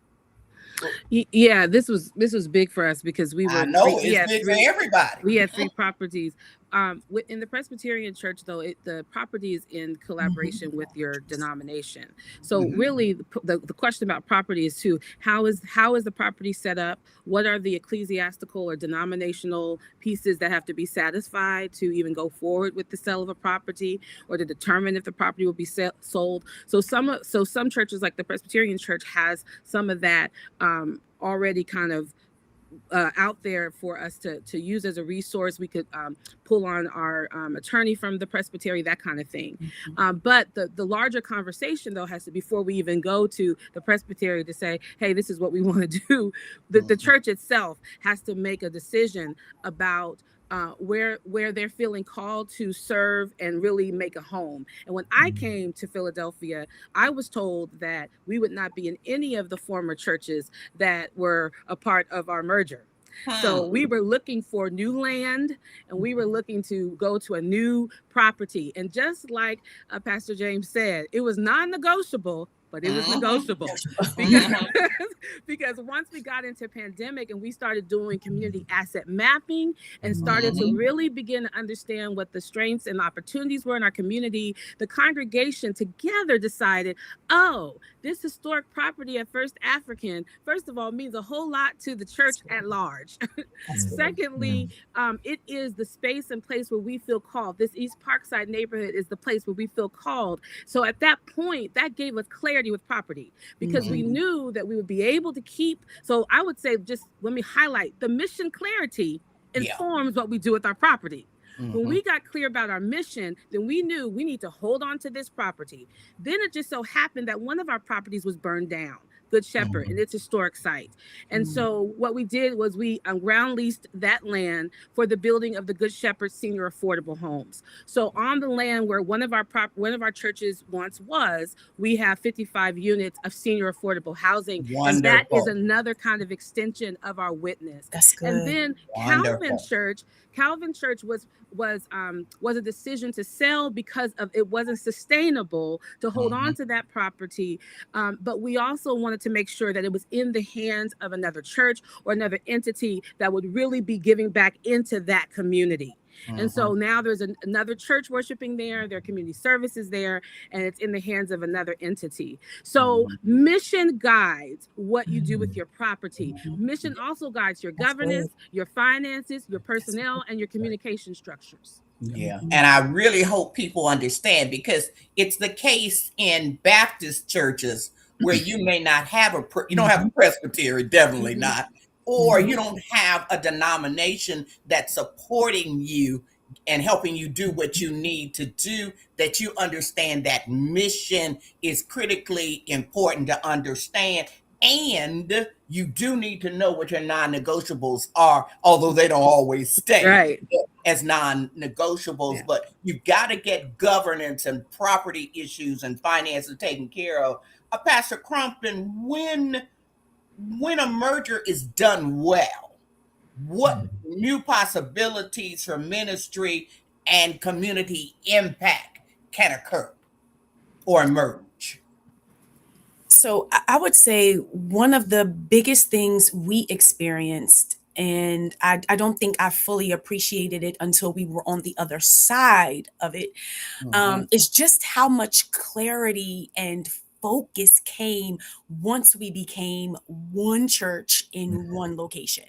Yeah, this was big for us because we were. I know it's big for everybody. We had 3 properties. In the Presbyterian Church, though, the property is in collaboration with your denomination. So really, the question about property is how is the property set up? What are the ecclesiastical or denominational pieces that have to be satisfied to even go forward with the sale of a property or to determine if the property will be sold? So some churches, like the Presbyterian Church, has some of that already kind of out there for us to use as a resource. We could pull on our attorney from the presbytery, that kind of thing. But the larger conversation, though, has to, before we even go to the presbytery to say, hey, this is what we want to do, the church itself has to make a decision about where they're feeling called to serve and really make a home. And when I came to Philadelphia, I was told that we would not be in any of the former churches that were a part of our merger. So we were looking for new land, and we were looking to go to a new property. And just like Pastor James said, it was non-negotiable, but it was negotiable because once we got into pandemic and we started doing community asset mapping and started to really begin to understand what the strengths and opportunities were in our community, the congregation together decided, oh, this historic property at First African, first of all, means a whole lot to the church at large. Secondly, it is the space and place where we feel called. This East Parkside neighborhood is the place where we feel called. So at that point, that gave us clarity with property because we knew that we would be able to keep. So I would say, just let me highlight, the mission clarity informs what we do with our property. When we got clear about our mission, then we knew we need to hold on to this property. Then it just so happened that one of our properties was burned down. Good Shepherd, and its historic site. And so what we did was we ground leased that land for the building of the Good Shepherd Senior Affordable Homes. So on the land where one of our churches once was, we have 55 units of senior affordable housing. And that is Wonderful. another kind of extension of our witness. That's good. And then Calvin Church was a decision to sell because of it wasn't sustainable to hold on to that property. But we also wanted to make sure that it was in the hands of another church or another entity that would really be giving back into that community. And so now there's another church worshiping there, there are community services there, and it's in the hands of another entity. So mission guides what you do with your property. Mission also guides your governance, your finances, your personnel, and your communication structures. Yeah. And I really hope people understand, because it's the case in Baptist churches where you may not have you don't have a presbytery, definitely not, or you don't have a denomination that's supporting you and helping you do what you need to do, that you understand that mission is critically important to understand. And you do need to know what your non-negotiables are, although they don't always stay as non-negotiables. But you've got to get governance and property issues and finances taken care of. Pastor Crompton, when a merger is done well, what new possibilities for ministry and community impact can occur or emerge? So I would say one of the biggest things we experienced, and I don't think I fully appreciated it until we were on the other side of it, is just how much clarity and focus came once we became one church in one location.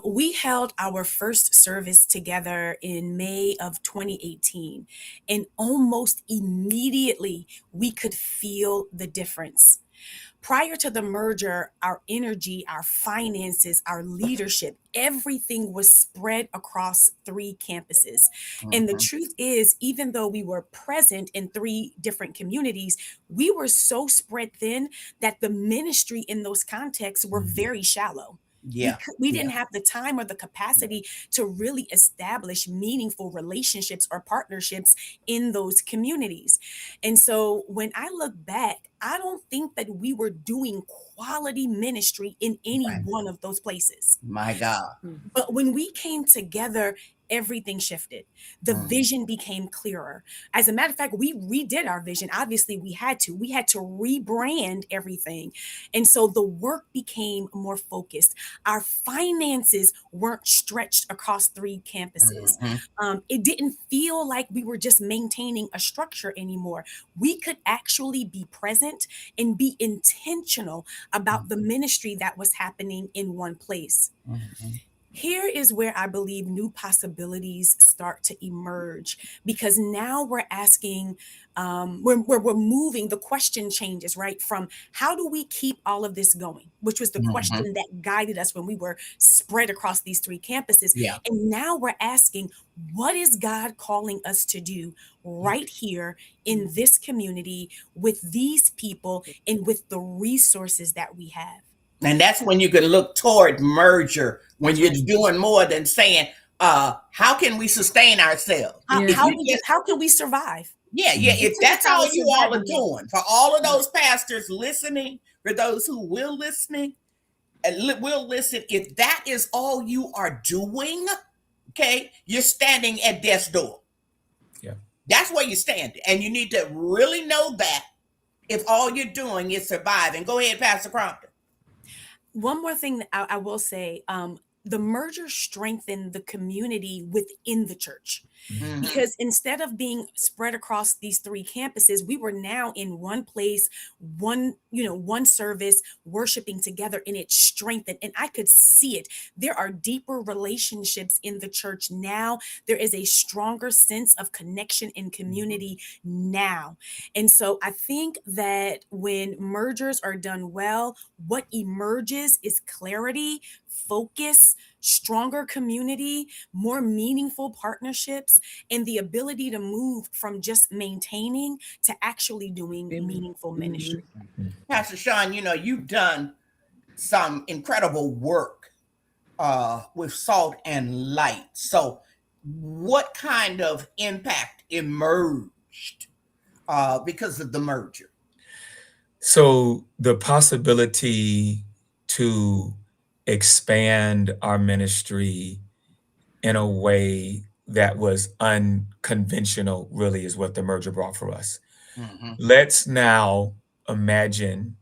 We held our first service together in May of 2018, and almost immediately we could feel the difference. Prior to the merger, our energy, our finances, our leadership, everything was spread across 3 campuses. And the truth is, even though we were present in 3 different communities, we were so spread thin that the ministry in those contexts were very shallow. We didn't have the time or the capacity to really establish meaningful relationships or partnerships in those communities. And so when I look back, I don't think that we were doing quality ministry in any one of those places. My God. But when we came together, everything shifted. The vision became clearer. As a matter of fact, we redid our vision. Obviously, we had to rebrand everything. And so the work became more focused. Our finances weren't stretched across 3 campuses. It didn't feel like we were just maintaining a structure anymore. We could actually be present and be intentional about the ministry that was happening in one place. Here is where I believe new possibilities start to emerge, because now we're asking, we're moving, the question changes, right? From how do we keep all of this going, which was the question that guided us when we were spread across these 3 campuses. And now we're asking, what is God calling us to do right here in this community with these people and with the resources that we have? And that's when you can look toward merger, when you're doing more than saying, how can we sustain ourselves? How can we survive? If that's all you all are doing, for all of those pastors listening, for those who will listen, if that is all you are doing, okay, you're standing at death's door. That's where you're standing. And you need to really know that if all you're doing is surviving. Go ahead, Pastor Crompton. One more thing that I will say, the merger strengthened the community within the church, because instead of being spread across these 3 campuses, we were now in one place, one service, worshiping together, and it strengthened. And I could see it. There are deeper relationships in the church now. There is a stronger sense of connection and community now. And so I think that when mergers are done well, what emerges is clarity, focus, us stronger community, more meaningful partnerships, and the ability to move from just maintaining to actually doing meaningful ministry. Pastor Sean, you've done some incredible work with Salt and Light. So what kind of impact emerged because of the merger? So the possibility to expand our ministry in a way that was unconventional really is what the merger brought for us. Mhm. Let's now imagine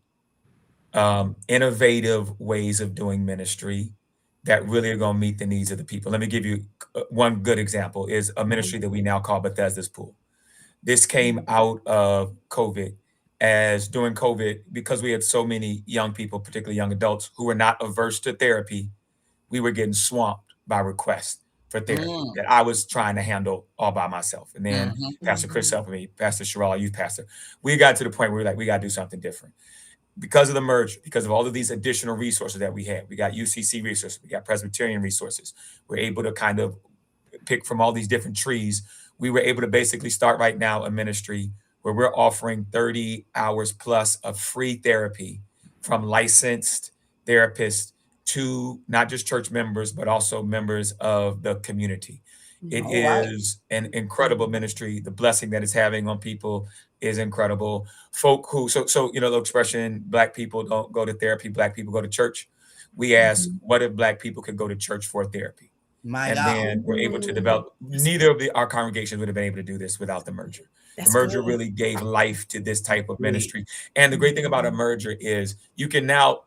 innovative ways of doing ministry that really are going to meet the needs of the people. Let me give you one good example is a ministry that we now call Bethesda's Pool. This came out of COVID, as during COVID, because we had so many young people, particularly young adults, who were not averse to therapy, we were getting swamped by requests for therapy that I was trying to handle all by myself. And then Pastor Chris helped me, Pastor Sherrell, our youth pastor. We got to the point where we were like, we got to do something different. Because of the merger, because of all of these additional resources that we had, we got UCC resources, we got Presbyterian resources. We're able to kind of pick from all these different trees. We were able to basically start right now a ministry where we're offering 30 hours plus of free therapy from licensed therapists to not just church members, but also members of the community. It All right. is an incredible ministry. The blessing that it's having on people is incredible. Folk who, the expression, Black people don't go to therapy, Black people go to church. We ask, what if Black people could go to church for therapy? My And God. then we're able to develop, neither of our congregations would have been able to do this without the merger. The merger really gave life to this type of ministry. And the great thing about a merger is you can now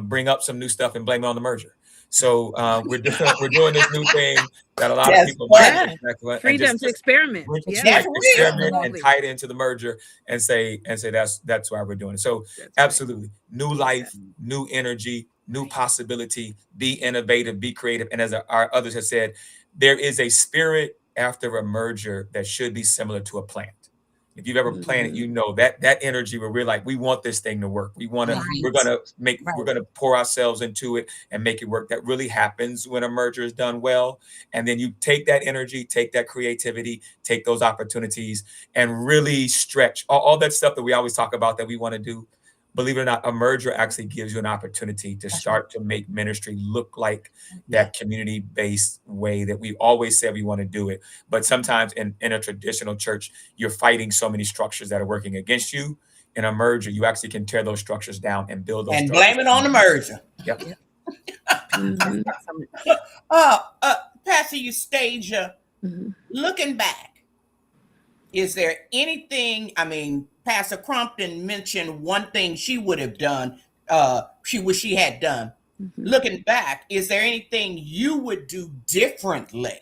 bring up some new stuff and blame it on the merger. So we're doing this new thing that a lot of people might freedom to experiment. Experiment and tie it into the merger and say that's why we're doing it. So absolutely, new life, new energy, new possibility. Be innovative, be creative, and as our others have said, there is a spirit after a merger that should be similar to a plant. If you've ever planted, you know that energy where we're like, we want this thing to work. We're gonna pour ourselves into it and make it work. That really happens when a merger is done well. And then you take that energy, take that creativity, take those opportunities, and really stretch all that stuff that we always talk about that we want to do. Believe it or not, a merger actually gives you an opportunity to start to make ministry look like that community-based way that we always said we want to do it. But sometimes in a traditional church, you're fighting so many structures that are working against you. In a merger, you actually can tear those structures down and build those. And blame it on the merger. Yep. Pastor Eustacia, looking back, is there anything, Pastor Crompton mentioned one thing she would have done, she wish she had done. Looking back, is there anything you would do differently?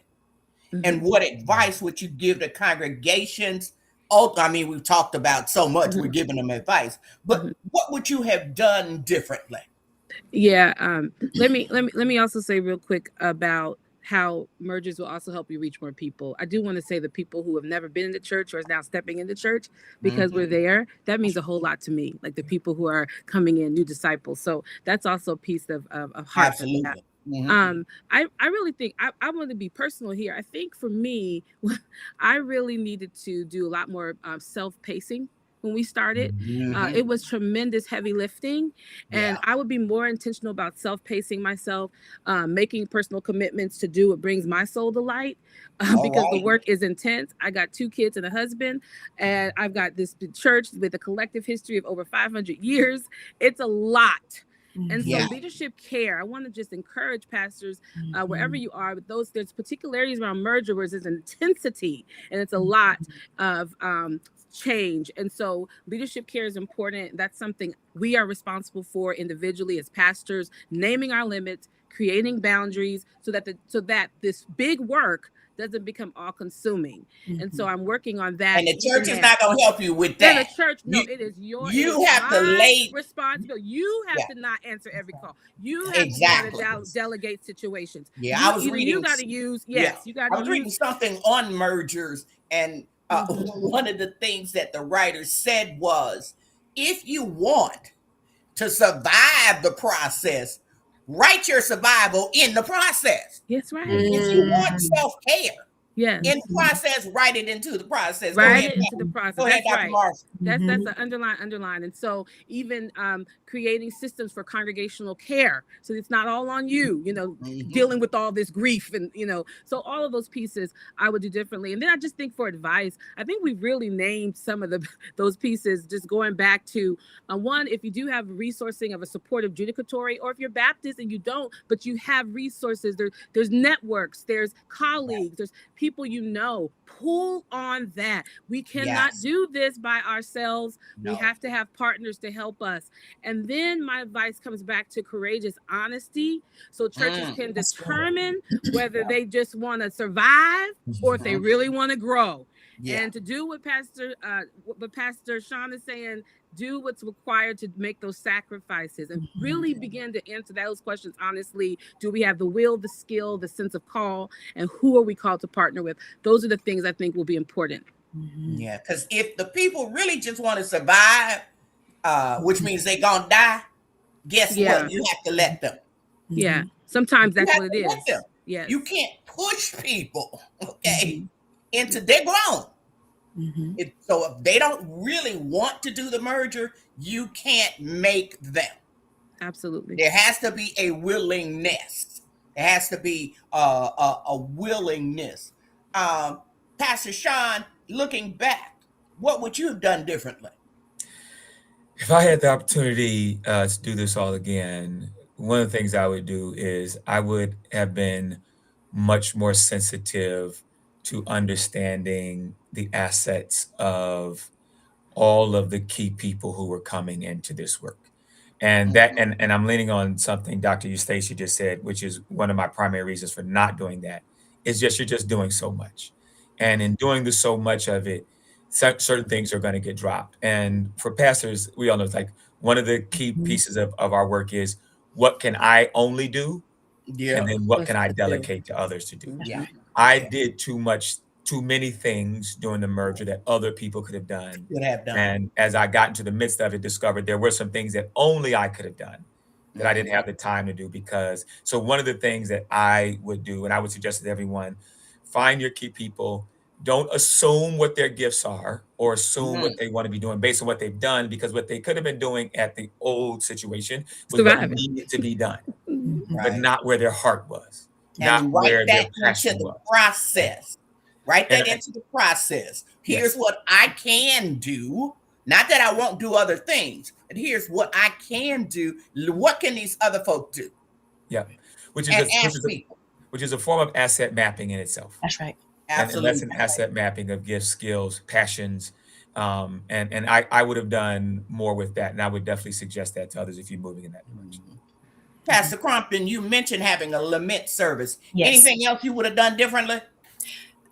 And what advice would you give to congregations? We've talked about so much, we're giving them advice, but what would you have done differently? Yeah, let me also say real quick about how mergers will also help you reach more people. I do want to say the people who have never been in the church or is now stepping into church because we're there, that means a whole lot to me. Like the people who are coming in, new disciples. So that's also a piece of heart. Absolutely. I really think I want to be personal here. I think for me, I really needed to do a lot more self-pacing. When we started, it was tremendous heavy lifting, and I would be more intentional about self-pacing myself, making personal commitments to do what brings my soul to light, because the work is intense. I got 2 kids and a husband, and I've got this church with a collective history of over 500 years. It's a lot. And so leadership care, I want to just encourage pastors wherever you are, with there's particularities around merger where there's intensity and it's a lot of change. And so leadership care is important. That's something we are responsible for individually as pastors, naming our limits, creating boundaries so that this big work doesn't become all consuming. And so I'm working on that. And the church is not going to help you with that. And the church, it is you have to lay responsibility. You have to not answer every call. You have to delegate situations. I was reading. You got to use. Yes, you got to. I was reading something on mergers, and one of the things that the writer said was, if you want to survive the process, write your survival in the process. That's right. If you want self-care Yes. in the process, write it into the process. Write it into the process. Go ahead, That's Dr. right. Marshall. That's an underline. And so even creating systems for congregational care, so it's not all on you, dealing with all this grief and so all of those pieces I would do differently. And then I just think for advice, I think we've really named some of those pieces. Just going back to one, if you do have resourcing of a supportive judicatory, or if you're Baptist and you don't, but you have resources, there's networks, there's colleagues, there's people pull on that. We cannot do this by ourselves. We have to have partners to help us. And then my advice comes back to courageous honesty, so churches can determine whether they just want to survive or if they really want to grow. And to do what Pastor Cean is saying, do what's required to make those sacrifices and really begin to answer those questions honestly. Do we have the will, the skill, the sense of call, and who are we called to partner with? Those are the things I think will be important. Yeah, because if the people really just want to survive, which means they're gonna die, guess what? You have to let them. Yeah, sometimes that's what it is. Yeah, you can't push people, into they're grown. So if they don't really want to do the merger, you can't make them. Absolutely. There has to be a willingness. There has to be a willingness. Pastor Cean, looking back, what would you have done differently? If I had the opportunity to do this all again, one of the things I would do is I would have been much more sensitive to understanding the assets of all of the key people who were coming into this work. And that, and I'm leaning on something Dr. Eustacia just said, which is one of my primary reasons for not doing that, is just you're just doing so much. And in doing the so much of it, certain things are going to get dropped. And for pastors, we all know it's like one of the key pieces of our work is what can I only do? And then what can I delegate to others to do? I did too many things during the merger that other people could have done. And as I got into the midst of it, discovered there were some things that only I could have done that I didn't have the time to do so one of the things that I would do, and I would suggest to everyone, find your key people. Don't assume what their gifts are or assume what they want to be doing based on what they've done, because what they could have been doing at the old situation was what needed to be done, but not where their heart was. And write that into the process. Write that into the process. Here's what I can do. Not that I won't do other things, but here's what I can do. What can these other folks do? Yeah, which is a form of asset mapping in itself. That's right. Absolutely. And that's an asset mapping of gifts, skills, passions. And I would have done more with that. And I would definitely suggest that to others if you're moving in that direction. Pastor Crompton, you mentioned having a lament service. Anything else you would have done differently?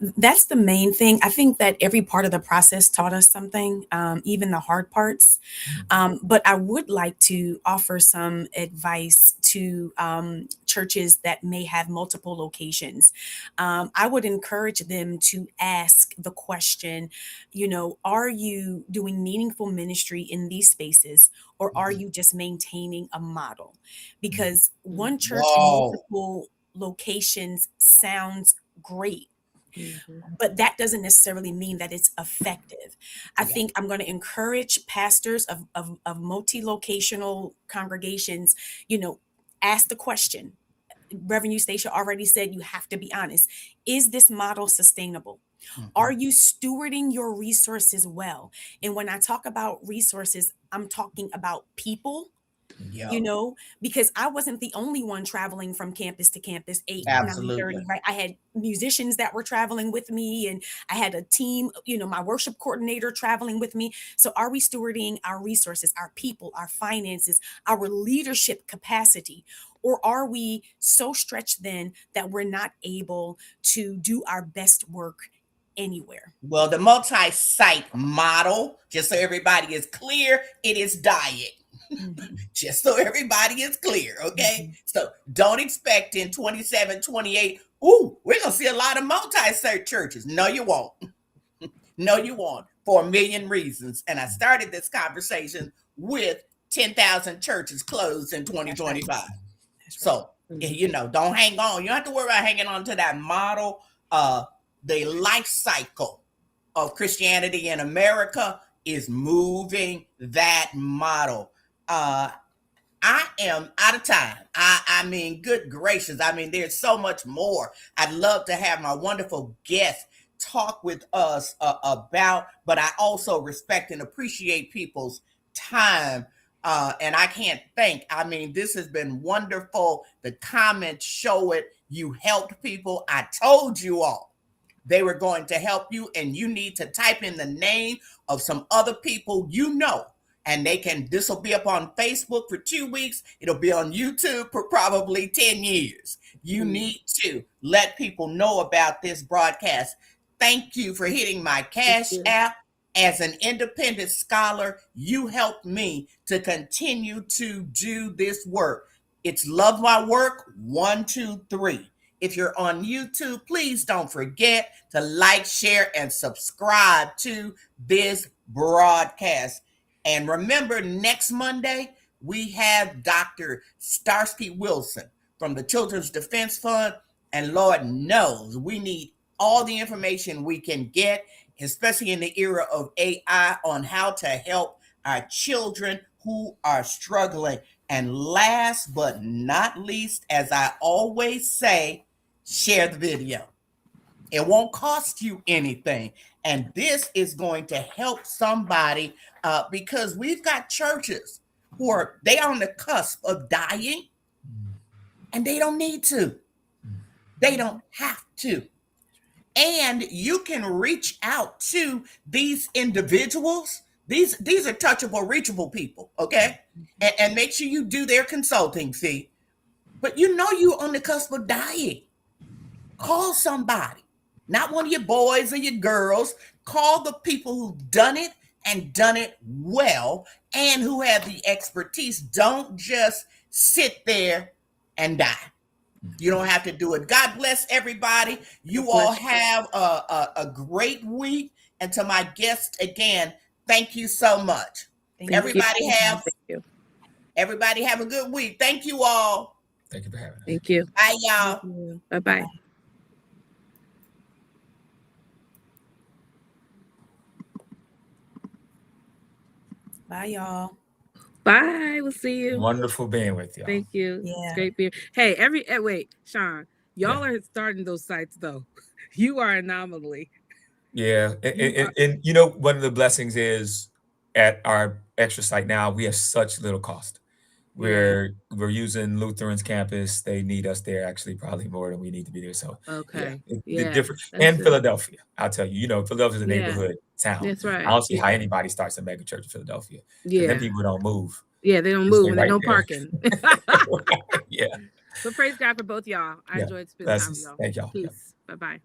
That's the main thing. I think that every part of the process taught us something, even the hard parts. But I would like to offer some advice to churches that may have multiple locations. I would encourage them to ask the question, are you doing meaningful ministry in these spaces, or are you just maintaining a model? Because one church in multiple locations sounds great. But that doesn't necessarily mean that it's effective. I think I'm going to encourage pastors of multi-locational congregations, ask the question. Reverend Eustacia already said you have to be honest. Is this model sustainable? Are you stewarding your resources well? And when I talk about resources, I'm talking about people. Because I wasn't the only one traveling from campus to campus 8, 9, 30, right? I had musicians that were traveling with me, and I had a team, my worship coordinator traveling with me. So are we stewarding our resources, our people, our finances, our leadership capacity? Or are we so stretched then that we're not able to do our best work anywhere? Well, the multi-site model, just so everybody is clear, it is dying. Just so everybody is clear, okay? So don't expect in 27, 28, we're going to see a lot of multi-site churches. No, you won't. No, you won't, for a million reasons. And I started this conversation with 10,000 churches closed in 2025. So, don't hang on. You don't have to worry about hanging on to that model. The life cycle of Christianity in America is moving that model. I am out of time. I mean, good gracious. I mean, there's so much more I'd love to have my wonderful guest talk with us about, but I also respect and appreciate people's time. And I can't thank. I mean, this has been wonderful. The comments show it. You helped people. I told you all they were going to help you, and you need to type in the name of some other people you know. And this will be up on Facebook for 2 weeks. It'll be on YouTube for probably 10 years. You need to let people know about this broadcast. Thank you for hitting my Cash App. As an independent scholar, you helped me to continue to do this work. It's Love My Work 1, 2, 3. If you're on YouTube, please don't forget to like, share, and subscribe to this broadcast. And remember, next Monday, we have Dr. Starsky Wilson from the Children's Defense Fund. And Lord knows we need all the information we can get, especially in the era of AI, on how to help our children who are struggling. And last but not least, as I always say, share the video. It won't cost you anything. And this is going to help somebody because we've got churches who are on the cusp of dying, and they don't need to. They don't have to. And you can reach out to these individuals. These are touchable, reachable people, okay? And make sure you do their consulting fee. But you're on the cusp of dying. Call somebody. Not one of your boys or your girls. Call the people who've done it and done it well and who have the expertise. Don't just sit there and die. You don't have to do it. God bless everybody. You all have a great week. And to my guests, again, thank you so much. Everybody have a good week. Thank you all. Thank you for having us. Thank you. Bye, y'all. Bye-bye. Bye, y'all. Bye. We'll see you. Wonderful being with y'all. Thank you. Yeah. It's great being. Hey, wait, Cean, y'all are starting those sites though. You are an anomaly. Yeah. And one of the blessings is at our extra site now, we have such little cost. We're using Lutheran's campus. They need us there actually probably more than we need to be there. So different. And Philadelphia, I'll tell you, Philadelphia's a neighborhood town. That's right. I don't see how anybody starts a mega church in Philadelphia. Yeah. Then people don't move. Yeah, they don't move and there's no parking. Yeah. But praise God for both y'all. I enjoyed spending time with y'all. Thank y'all. Peace. Bye-bye.